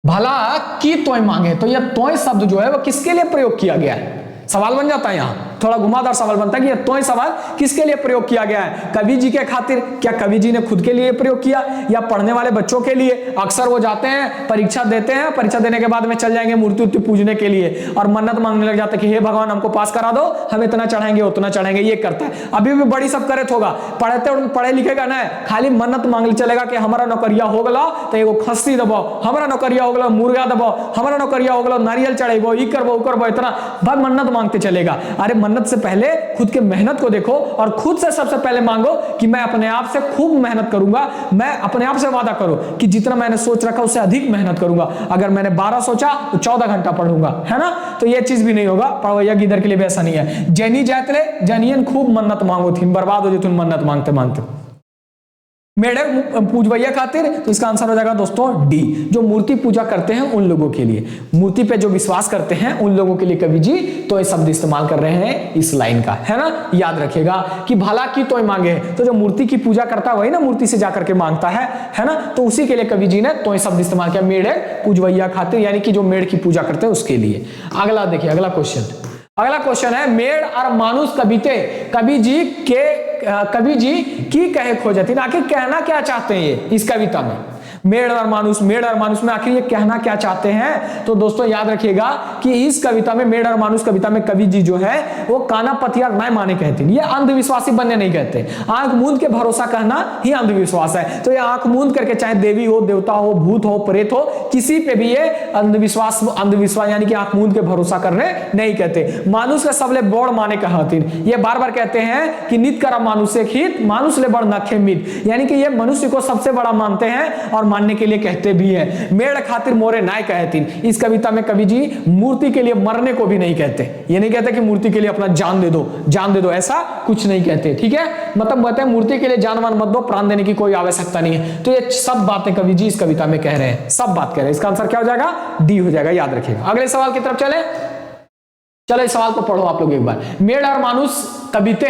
भला की तोय मांगे, तो ये तोय शब्द जो है वो किसके लिए प्रयोग किया गया है, सवाल बन जाता है, यहां थोड़ा घुमावदार सवाल बनता है कि ये तोय सवाल किसके लिए प्रयोग किया गया है, कवि जी के खातिर, क्या कवि जी ने खुद के लिए प्रयोग किया या पढ़ने वाले बच्चों के लिए। अक्सर वो जाते हैं परीक्षा देते हैं, परीक्षा देने के बाद में चल जाएंगे मूर्ति उर्ति पूजने के लिए और मन्नत मांगने लग जाते हैं कि हे भगवान हमको पास करा दो, हम इतना चढ़ाएंगे उतना चढ़ाएंगे, ये करता है। अभी भी बड़ी सब करे होगा, पढ़े लिखेगा ना, खाली मन्नत मांग चलेगा कि हमारा नौकरिया हो गला तो एगो खस्सी दबाओ, हमारा नौकरिया हो गला मुर्गा दबाओ, हमारा नौकरिया हो गला नारियल चढ़ेबो, ई करबो ऊ करबो, इतना भाई मन्नत मांगते चलेगा। अरे मन्नत से पहले खुद के मेहनत को देखो और खुद से सबसे पहले मांगो कि मैं अपने आप से खूब मेहनत करूंगा, मैं अपने आप से वादा करो कि जितना मैंने सोच रखा उससे अधिक मेहनत करूंगा, अगर मैंने 12 सोचा तो 14 घंटा पढ़ूंगा, है ना, तो ये चीज भी नहीं होगा। पढ़वैया गिदर के लिए भी ऐसा नहीं है, जैनी जातले जनियन खूब मन्नत मांगो थी, बर्बाद हो जाती मन्नत मांगते मांगते। मेढक पूजवैया खातिर, तो इसका आंसर हो जाएगा दोस्तों डी, जो मूर्ति पूजा करते हैं उन लोगों के लिए, मूर्ति पे जो विश्वास करते हैं उन लोगों के लिए कवि जी तो ये शब्द इस्तेमाल कर रहे हैं इस लाइन का, है ना, याद रखिएगा कि भला की तोय मांगे, तो जो मूर्ति की पूजा करता है वही ना मूर्ति से जाकर के मांगता है ना, तो उसी के लिए कवि जी ने तोय शब्द इस्तेमाल किया, मेढक पूजवैया खातिर, यानी कि जो मेढ़ की पूजा करते हैं उसके लिए। अगला देखिए, अगला क्वेश्चन है मेढ़ और मानुष कविते कवि जी की कहे खोजती, आखिर कहना क्या चाहते हैं ये इस कविता में, मेढ़ और मानुष में आखिर ये कहना क्या चाहते हैं। तो दोस्तों याद रखिएगा कि इस कविता में, मेढ़ और मानुष कविता में कवि जी जो है वो काना पतिया नहीं माने कहते, ये अंधविश्वासी बनने नहीं कहते, आंख मूंद के भरोसा कहना ही अंधविश्वास है। तो ये आंख मूंद करके, चाहे देवी हो, देवता हो, भूत हो, प्रेत हो, किसी पे भी ये अंधविश्वास यानी कि आंख मूंद के भरोसा करने नहीं कहते। मानुष का सबले बड़ माने कहतीन, ये बार बार कहते हैं कि नित करा मानुष हित मानुष ले बड़ नखे मित, यानी कि ये मनुष्य को सबसे बड़ा मानते हैं और मानने के लिए कहते भी हैं। मेढ़ खातिर मोरे नाय कहतीन, इस कविता में कवि जी मूर्ति के लिए मरने को भी नहीं कहते, ये नहीं कहते कि मूर्ति के लिए अपना जान दे दो, ऐसा कुछ नहीं कहते, ठीक है, मतलब कहते हैं मूर्ति के लिए जान मान मत दो, प्राण देने की कोई आवश्यकता नहीं है। तो ये सब बातें कवि जी इस कविता में कह रहे हैं, सब बात कह रहे हैं, इसका आंसर क्या हो जाएगा, डी हो जाएगा, याद रखिएगा। अगले सवाल की तरफ चले, इस सवाल को पढ़ो आप लोग एक बार। मेढ़ और मानुष कविते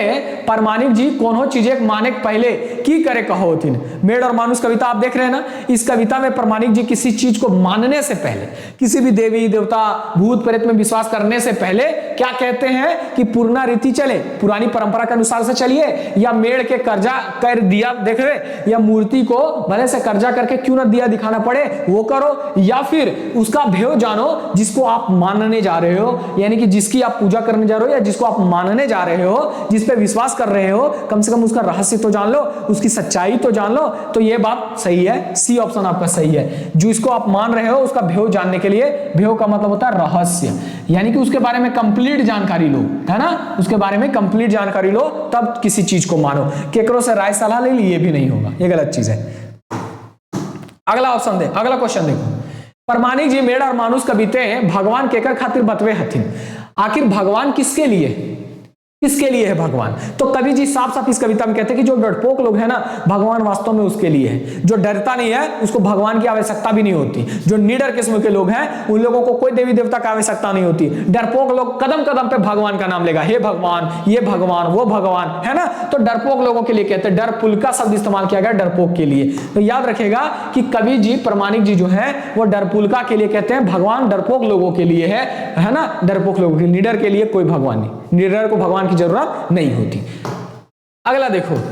परमाणिक जी कोनो चीजें मानेक पहले की करे कहो थिन। मेड और मानुष कविता आप देख रहे हैं ना, इस कविता में परमाणिक जी किसी चीज को मानने से पहले, किसी भी देवी देवता भूत प्रेत में विश्वास करने से पहले क्या कहते हैं कि पूर्णा रीति चले, पुरानी परंपरा के अनुसार से चलिए, या मेड़ के कर्जा कर दिया देख रहे, या मूर्ति को भले से कर्जा करके क्यों ना दिया दिखाना पड़े वो करो, या फिर उसका भेव जानो जिसको आप मानने जा रहे हो, यानी कि जिसकी आप पूजा करने जा रहे हो या जिसको आप मानने जा रहे हो, जिस पे विश्वास कर रहे हो, कम से कम उसका रहस्य तो जान लो, उसकी सच्चाई तो जान लो। तो ये बात सही है, सी ऑप्शन आपका सही है। जो इसको आप मान रहे हो उसका भेव जानने के लिए, भेव का मतलब होता है रहस्य, यानी कि उसके बारे में कंप्लीट जानकारी लो, है ना, उसके बारे में कंप्लीट जानकारी लो तब किसी चीज को मानो। केकरो से राय सलाह ले ली ये भी नहीं होगा, ये गलत चीज है। अगला ऑप्शन दे, अगला क्वेश्चन देखो, परमाणिक जी मेड़ और मानुष कविते भगवान केकर खातिर बतवे हथिन। आखिर भगवान किसके लिए, किसके लिए है भगवान? तो कवि जी साफ साफ इस कविता में कहते हैं कि जो डरपोक लोग हैं ना, भगवान वास्तव में उसके लिए है। जो डरता नहीं है उसको भगवान की आवश्यकता भी नहीं होती। जो निडर किस्म के लोग हैं उन लोगों को कोई देवी देवता की आवश्यकता नहीं होती। डरपोक लोग कदम कदम पे भगवान का नाम लेगा, हे भगवान, ये भगवान, वो भगवान, है ना। तो डरपोक लोगों के लिए कहते हैं, डर पुल का शब्द इस्तेमाल किया गया डरपोक के लिए। तो याद रखेगा कि कवि जी परमाणिक जी जो है वो डरपुलका के लिए कहते हैं, भगवान डरपोक लोगों के लिए है ना, डरपोक लोगों के लिए, निडर के लिए कोई भगवान नहीं, निडर को भगवान की जरूरत नहीं होती। अगला देखो,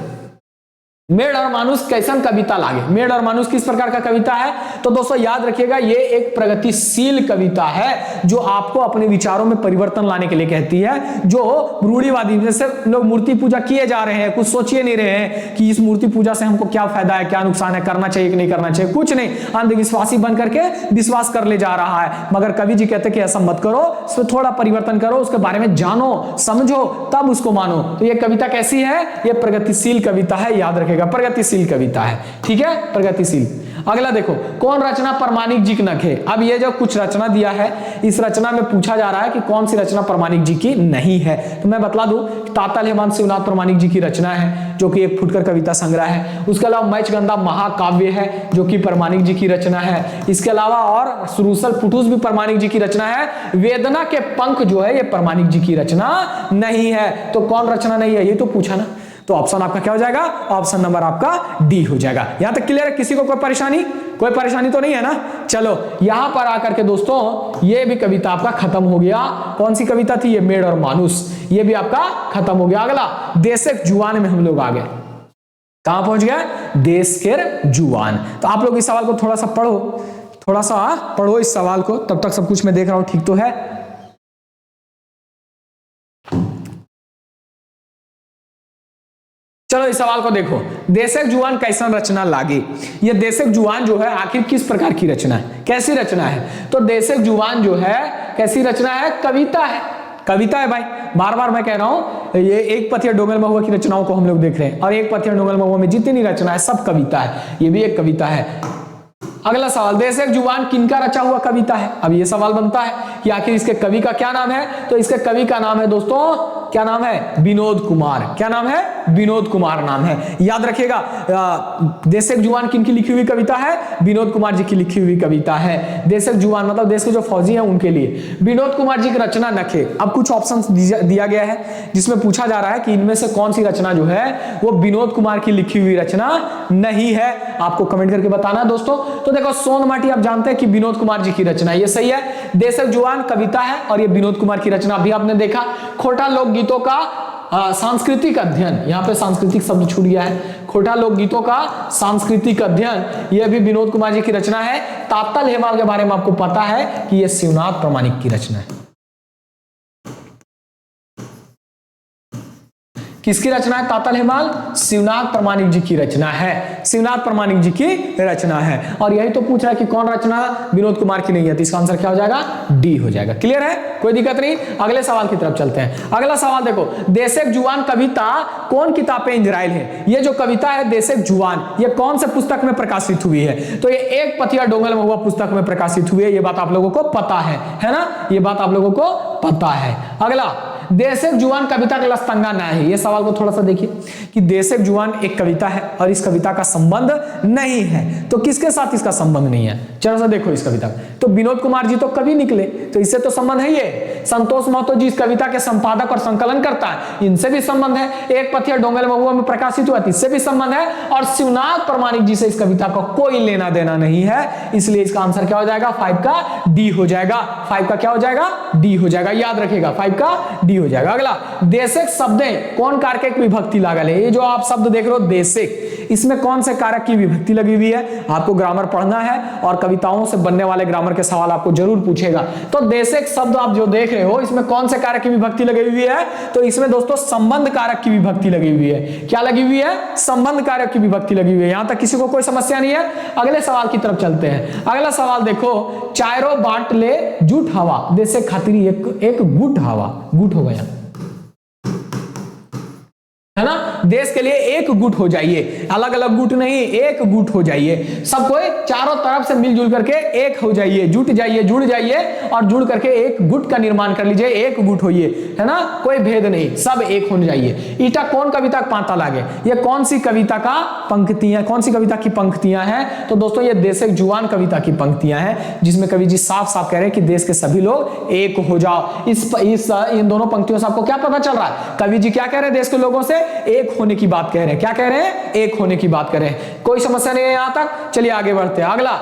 मेड़ और मानुष कैसन कविता लागे। मेड़ और मानुष किस प्रकार का कविता है? तो दोस्तों याद रखिएगा ये एक प्रगतिशील कविता है जो आपको अपने विचारों में परिवर्तन लाने के लिए कहती है। जो रूढ़िवादी, जैसे लोग मूर्ति पूजा किए जा रहे हैं, कुछ सोचिए नहीं रहे हैं कि इस मूर्ति पूजा से हमको क्या फायदा है, क्या नुकसान है, करना चाहिए कि नहीं करना चाहिए, कुछ नहीं, अंधविश्वासी बन करके विश्वास कर ले जा रहा है। मगर कवि जी कहते हैं कि ऐसा मत करो, इसमें थोड़ा परिवर्तन करो, उसके बारे में जानो समझो तब उसको मानो। तो ये कविता कैसी है? ये प्रगतिशील कविता है, याद रखेगा प्रगतिशील कविता है, ठीक है, प्रगतिशील। अगला देखो, कौन रचना परमाणिक जी की नखे। अब ये जो कुछ रचना दिया है, इस रचना में पूछा जा रहा है कि कौन सी रचना परमाणिक जी की नहीं है। तो मैं बतला दूं, तातल हेमंत शिवनाथ परमाणिक जी की रचना है जो कि एक फुटकर कविता संग्रह है। उसके अलावा मैचगंधा महाकाव्य है जो कि परमाणिक जी की रचना है। इसके अलावा और सुरूसल फुटूस भी परमाणिक जी की रचना है। वेदना के पंख जो है ये परमाणिक जी की रचना नहीं है। तो कौन रचना नहीं है ये तो पूछा ना, तो ऑप्शन आपका क्या हो जाएगा? ऑप्शन नंबर आपका डी हो जाएगा। यहां तक क्लियर है? किसी को कोई परेशानी तो नहीं है ना। चलो यहां पर आकर के दोस्तों ये भी कविता आपका खत्म हो गया। कौन सी कविता थी? ये मेड़ और मानुष, ये भी आपका खत्म हो गया। अगला देशक जुआन में हम लोग आ गए। कहां पहुंच गए? देश के जुआन। तो आप लोग इस सवाल को थोड़ा सा पढ़ो इस सवाल को, तब तक सब कुछ मैं देख रहा हूं ठीक तो है। चलो इस सवाल को देखो, देशक जुआन कैसन रचना लागे। ये देशक जुआन जो है आखिर किस प्रकार की रचना है, कैसी रचना है? तो देशक जुआन जो है कैसी रचना है? कविता है, कविता है भाई। बार बार मैं कह रहा हूं, ये एक पथिया डोंगल महुआ की रचनाओं को हम लोग देख रहे हैं, और एक पथिया डोंगल महुआ में जितनी रचना है सब कविता है, ये भी एक कविता है। अगला सवाल, देशक जुआन किनका रचा हुआ कविता है? अब ये सवाल बनता है कि आखिर इसके कवि का क्या नाम है? तो इसके कवि का नाम है दोस्तों, क्या नाम है? विनोद कुमार। क्या नाम है? विनोद कुमार नाम है। याद रखिएगा, देशक जुआन किनकी लिखी हुई कविता है? विनोद कुमार जी की लिखी हुई कविता है। देशक जुआन मतलब देश के जो फौजी हैं उनके लिए। विनोद कुमार जी की रचना नखे। अब कुछ ऑप्शन दिया गया है जिसमें पूछा जा रहा है कि इनमें से कौन सी रचना जो है वो विनोद कुमार की लिखी हुई रचना नहीं है। आपको कमेंट करके बताना दोस्तों। तो देखो, सोन माटी आप जानते हैं कि विनोद कुमार जी की रचना, ये सही है। देशक जुआन कविता है और ये विनोद कुमार की रचना भी आपने देखा। खोटा लोकगीतों का सांस्कृतिक अध्ययन, यहाँ पे सांस्कृतिक शब्द छूट गया है। खोटा लोकगीतों का सांस्कृतिक अध्ययन, यह भी विनोद कुमार जी की रचना है। तातल हेमाल के बारे में आपको पता है कि यह शिवनाथ प्रामाणिक की रचना है। किसकी रचना है? तातल हेमाल शिवनाथ प्रामाणिक जी की रचना है, शिवनाथ प्रामाणिक जी की रचना है। और यही तो पूछ रहा है कि कौन रचना विनोद कुमार की नहीं है, तो इसका आंसर क्या हो जाएगा? डी हो जाएगा। क्लियर है? कोई दिक्कत नहीं। अगले सवाल की तरफ चलते हैं। अगला सवाल देखो, देशक जुआन कविता कौन किताब पे इंजराइल है? ये जो कविता है देशक जुआन, ये कौन से पुस्तक में प्रकाशित हुई है? तो ये एक पथिया डोंगल महुआ पुस्तक में प्रकाशित हुई है। ये बात आप लोगों को पता है ना? ये बात आप लोगों को पता है। अगला, देश एक जुआन कविता का लस्तंगा ना है। ये सवाल को थोड़ा सा देखिए कि देश एक जुआन एक कविता है और इस कविता का संबंध नहीं है, तो किसके साथ इसका संबंध नहीं है? चलो सा देखो इस कविता तो विनोद कुमार जी तो कवि निकले, तो इससे तो संबंध है। ये संतोष महतो जी इस कविता के संपादक और संकलन करता है, इनसे भी संबंध है। एक पथिया डोंगल महुआ में प्रकाशित हुआ, इससे भी संबंध है। और शिवनाथ प्रमाणिक जी से इस कविता का कोई लेना देना नहीं है, इसलिए इसका आंसर क्या हो जाएगा? 5 का डी हो जाएगा। 5 का क्या हो जाएगा? डी हो जाएगा, याद रखिएगा 5 का डी हो जाएगा। अगला, देशक शब्दें कौन कारक की विभक्ति लागल है? ये जो आप शब्द देख रहे हो देशक, इसमें कौन से कारक की विभक्ति लगी हुई है? आपको ग्रामर पढ़ना है और कविताओं से बनने वाले ग्रामर के सवाल आपको जरूर पूछेगा। तो देशक शब्द आप जो देख रहे हो इसमें कौन से कारक की विभक्ति लगी हुई है? तो इसमें दोस्तों संबंध कारक की विभक्ति लगी हुई है। क्या लगी हुई है? संबंध कारक की विभक्ति लगी हुई है। यहां तक किसी को कोई समस्या नहीं है? अगले सवाल की तरफ चलते हैं। अगला सवाल देखो, चायरो बाट ले जूठ हवा, देशक खातिर एक गुट हवा, गुट हो गया है ना, देश के लिए एक गुट हो जाइए, अलग अलग गुट नहीं, एक गुट हो जाइए। सब कोई चारों तरफ से मिलजुल करके एक हो जाइए, जुट जाइए, जुड़ जाइए और जुड़ करके एक गुट का निर्माण कर लीजिए, एक गुट होइए, है ना, कोई भेद नहीं, सब एक हो जाइए। ईटा कौन कविता पाता लागे, ये कौन सी कविता का पंक्तियां, कौन सी कविता की पंक्तियां हैं? तो दोस्तों ये देशक जुआन कविता की पंक्तियां हैं, जिसमें कवि जी साफ साफ कह रहे हैं कि देश के सभी लोग एक हो जाओ। इन दोनों पंक्तियों से आपको क्या पता चल रहा है? कवि जी क्या कह रहे हैं? देश के लोगों से एक होने की बात कह रहे हैं। क्या कह रहे हैं? एक होने की बात कर रहे हैं। कोई समस्या नहीं है यहां तक? चलिए आगे बढ़ते हैं। अगला,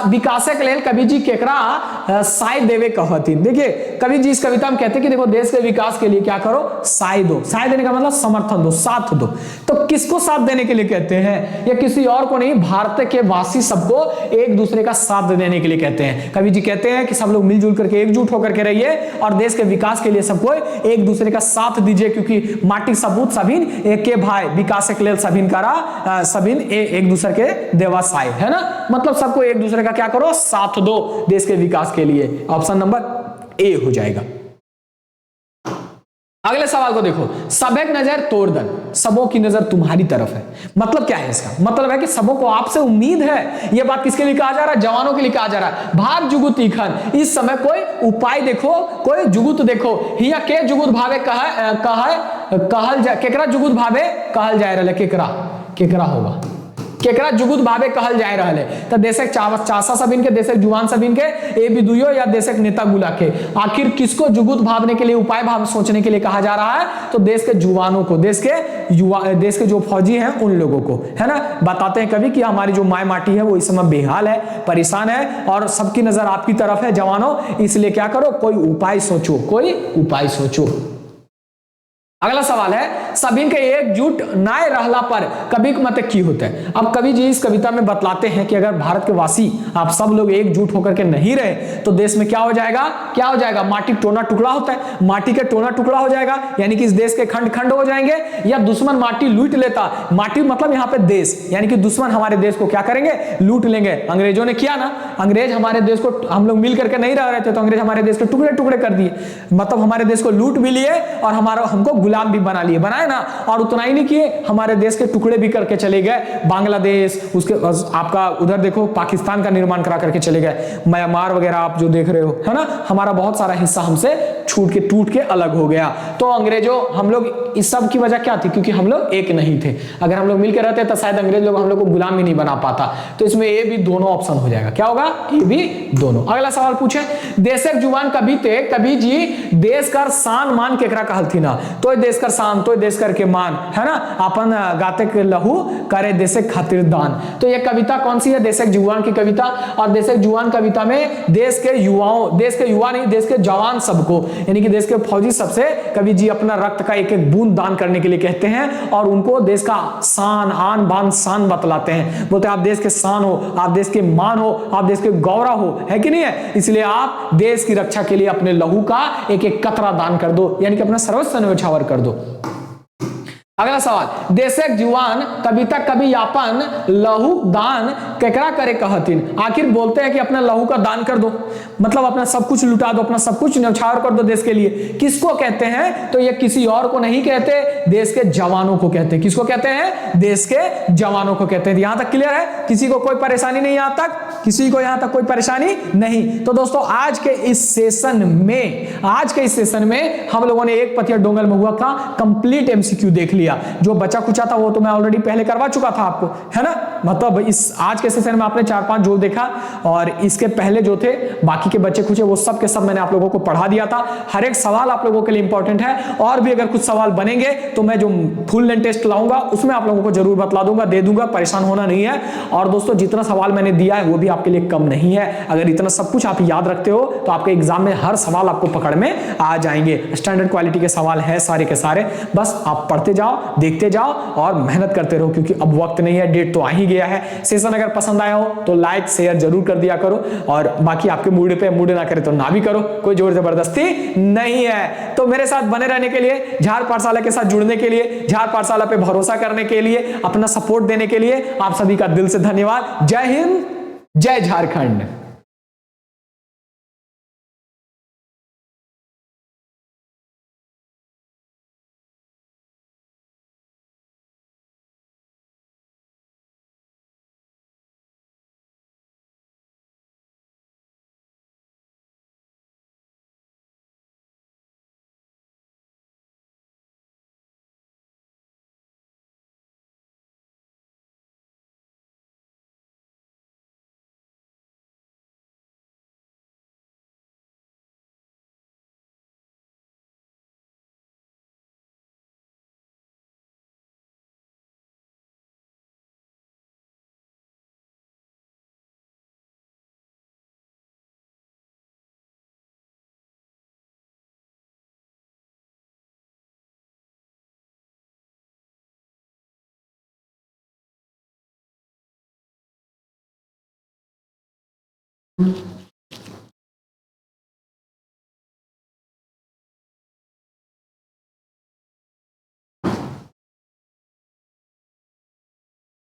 विकासक लेल कवि जी केकरा साय देवे कहतीन। देखिए कवि जी इस कविता में कहते हैं कि देखो देश के विकास के लिए क्या करो? साय दो। साय देने का मतलब समर्थन दो, साथ दो। तो किसको साथ देने के लिए कहते हैं? या किसी और को नहीं, भारत के वासी सबको एक दूसरे का साथ देने के लिए कहते हैं। कवि जी कहते हैं कि सब लोग मिलजुल करके एकजुट होकर के रहिए और देश के विकास के लिए सबको एक दूसरे का साथ दीजिए, क्योंकि माटी सबूत सभिन एक के भाई, विकासक लेल सभिन करा सभिन एक दूसरे के देवा साय, है ना, मतलब सबको एक दूसरे का क्या करो? साथ दो देश के विकास के लिए। ऑप्शन नंबर ए हो जाएगा। अगले सवाल को देखो, सबक नजर तोड़दन, सबों की नजर तुम्हारी तरफ है। मतलब क्या है इसका? मतलब है कि सबों को आपसे उम्मीद है। यह बात किसके लिए कहा जा रहा है? जवानों के लिए कहा जा रहा है। भाग जुगुत तीखन, इस समय कोई उपाय देखो, कोई जुगुत देखो। हिया के जुगुत भावे कहल जाए, केकरा जुगुत भावे कहल जाए रहे, केकरा होगा, केकरा जुगुत भावे कहल जाए रहे। तो देशक चासा सबिन के, देशक जुआन सबिन के, ए बिदुयो या देशक नेता गुला के, आखिर किसको जुगुत भावने के लिए, उपाय भाव सोचने के लिए कहा जा रहा है? तो देश के जुआनों को, देश के जो फौजी हैं उन लोगों को, है ना। बताते हैं कभी कि हमारी जो माय माटी है वो इस समय बेहाल है, परेशान है और सबकी नजर आपकी तरफ है जवानों, इसलिए क्या करो? कोई उपाय सोचो, कोई उपाय सोचो। अगला सवाल है, सभी के एकजुट नाय रहला पर कवि के मत की होता है। अब कवि जी इस कविता में बतलाते हैं कि अगर भारत के वासी आप सब लोग एकजुट होकर के नहीं रहे तो देश में क्या हो जाएगा? क्या हो जाएगा? माटी टोना टुकड़ा होता है, माटी के टोना टुकड़ा हो जाएगा, यानी कि इस देश के खंड खंड हो जाएंगे, या दुश्मन माटी लूट लेता। माटी मतलब यहाँ पे देश, यानी कि दुश्मन हमारे देश को क्या करेंगे? लूट लेंगे। अंग्रेजों ने किया ना, अंग्रेज हमारे देश को, हम लोग मिल करके नहीं रह रहे थे तो अंग्रेज हमारे देश के टुकड़े टुकड़े कर दिए, मतलब हमारे देश को लूट भी लिए और हमको गुलाम भी बना लिए, बनाए ना। और उतना ही नहीं किए, हमारे देश के टुकड़े भी करके चले गए, बांग्लादेश, उसके आपका उधर देखो पाकिस्तान का निर्माण करा करके चले गए, म्यांमार वगैरह आप जो देख रहे हो, है ना, हमारा बहुत सारा हिस्सा हमसे टूट के अलग हो गया। तो अंग्रेजों, हम लोग इस सब की वजह क्या थी? क्योंकि हम लोग एक नहीं थे। अगर हम लोग मिलकर रहते तो शायद अंग्रेज लोग हम लोग को गुलाम ही नहीं बना पाता। तो इसमें ए भी दोनों ऑप्शन हो जाएगा। क्या होगा? ए भी दोनों। अगला सवाल पूछे, देशक जुबान कवि जी देश कर शान मान केकरा कहलथी ना, तो देश कर शान, तो देश कर के मान, है ना, अपन गाते के लहू करे देशक खातिर दान। तो ये कविता कौन सी है? देशक जुबान की कविता। और देशक जुबान कविता में देश के युवाओं, देश के युवा नहीं, देश के जवान सबको, यानी कि देश के फौजी सबसे कवि जी अपना रक्त का एक एक बूंद दान करने के लिए कहते हैं और उनको देश का शान, आन बान शान बतलाते हैं। बोलते हैं आप देश के शान हो, आप देश के मान हो, आप देश के गौरव हो, है कि नहीं है? इसलिए आप देश की रक्षा के लिए अपने लहू का एक एक कतरा दान कर दो, यानी कि अपना सर्वस्व न्यौछावर कर दो। अगला सवाल, देशक जुआन कविता कवि यापन लहू दान केकरा करे कहतीन। आखिर बोलते हैं कि अपना लहू का दान कर दो, मतलब अपना सब कुछ लुटा दो, अपना सब कुछ न्यौछावर कर दो देश के लिए। किसको कहते हैं? तो ये किसी और को नहीं कहते, देश के जवानों को कहते हैं। किसको कहते हैं? देश के जवानों को कहते हैं। यहां तक क्लियर है? किसी को कोई परेशानी नहीं यहां तक? किसी को यहां तक कोई परेशानी नहीं? तो दोस्तों आज के इस सेशन में हम लोगों ने एक पथिया डोंगल महुआ का कंप्लीट एमसीक्यू देख लिया। जो बचा कुचा था वो तो मैं ऑलरेडी पहले करवा चुका था आपको, है ना। मतलब इस आज के सेशन में आपने 4-5 जो देखा और इसके पहले जो थे बाकी के बच्चे कुछ वो सब के सब मैंने आप लोगों को पढ़ा दिया था। हर एक सवाल आप लोगों के लिए इंपॉर्टेंट है और भी अगर कुछ सवाल बनेंगे तो मैं जो फुल लेंथ टेस्ट लाऊंगा उसमें आप लोगों को जरूर बतला दूंगा, दे दूंगा, परेशान होना नहीं है। और दोस्तों जितना सवाल मैंने दिया है वो भी आपके लिए कम नहीं है। अगर इतना सब कुछ आप याद रखते हो तो आपके एग्जाम में हर सवाल आपको पकड़ में आ जाएंगे। स्टैंडर्ड क्वालिटी के सवाल है सारे के सारे, बस आप पढ़ते जाओ, देखते जाओ और मेहनत करते रहो, क्योंकि अब वक्त नहीं है, डेट तो आ ही गया है। सेशन अगर पसंद आया हो तो लाइक शेयर जरूर कर दिया करो और बाकी आपके मूड पे मूड ना करे तो ना भी करो, कोई जोर जबरदस्ती नहीं है। तो मेरे साथ बने रहने के लिए, झार पाठशाला के साथ जुड़ने के लिए, झार पाठशाला पे भरोसा करने के लिए, अपना सपोर्ट देने के लिए आप सभी का दिल से धन्यवाद। जय हिंद, जय झारखंड।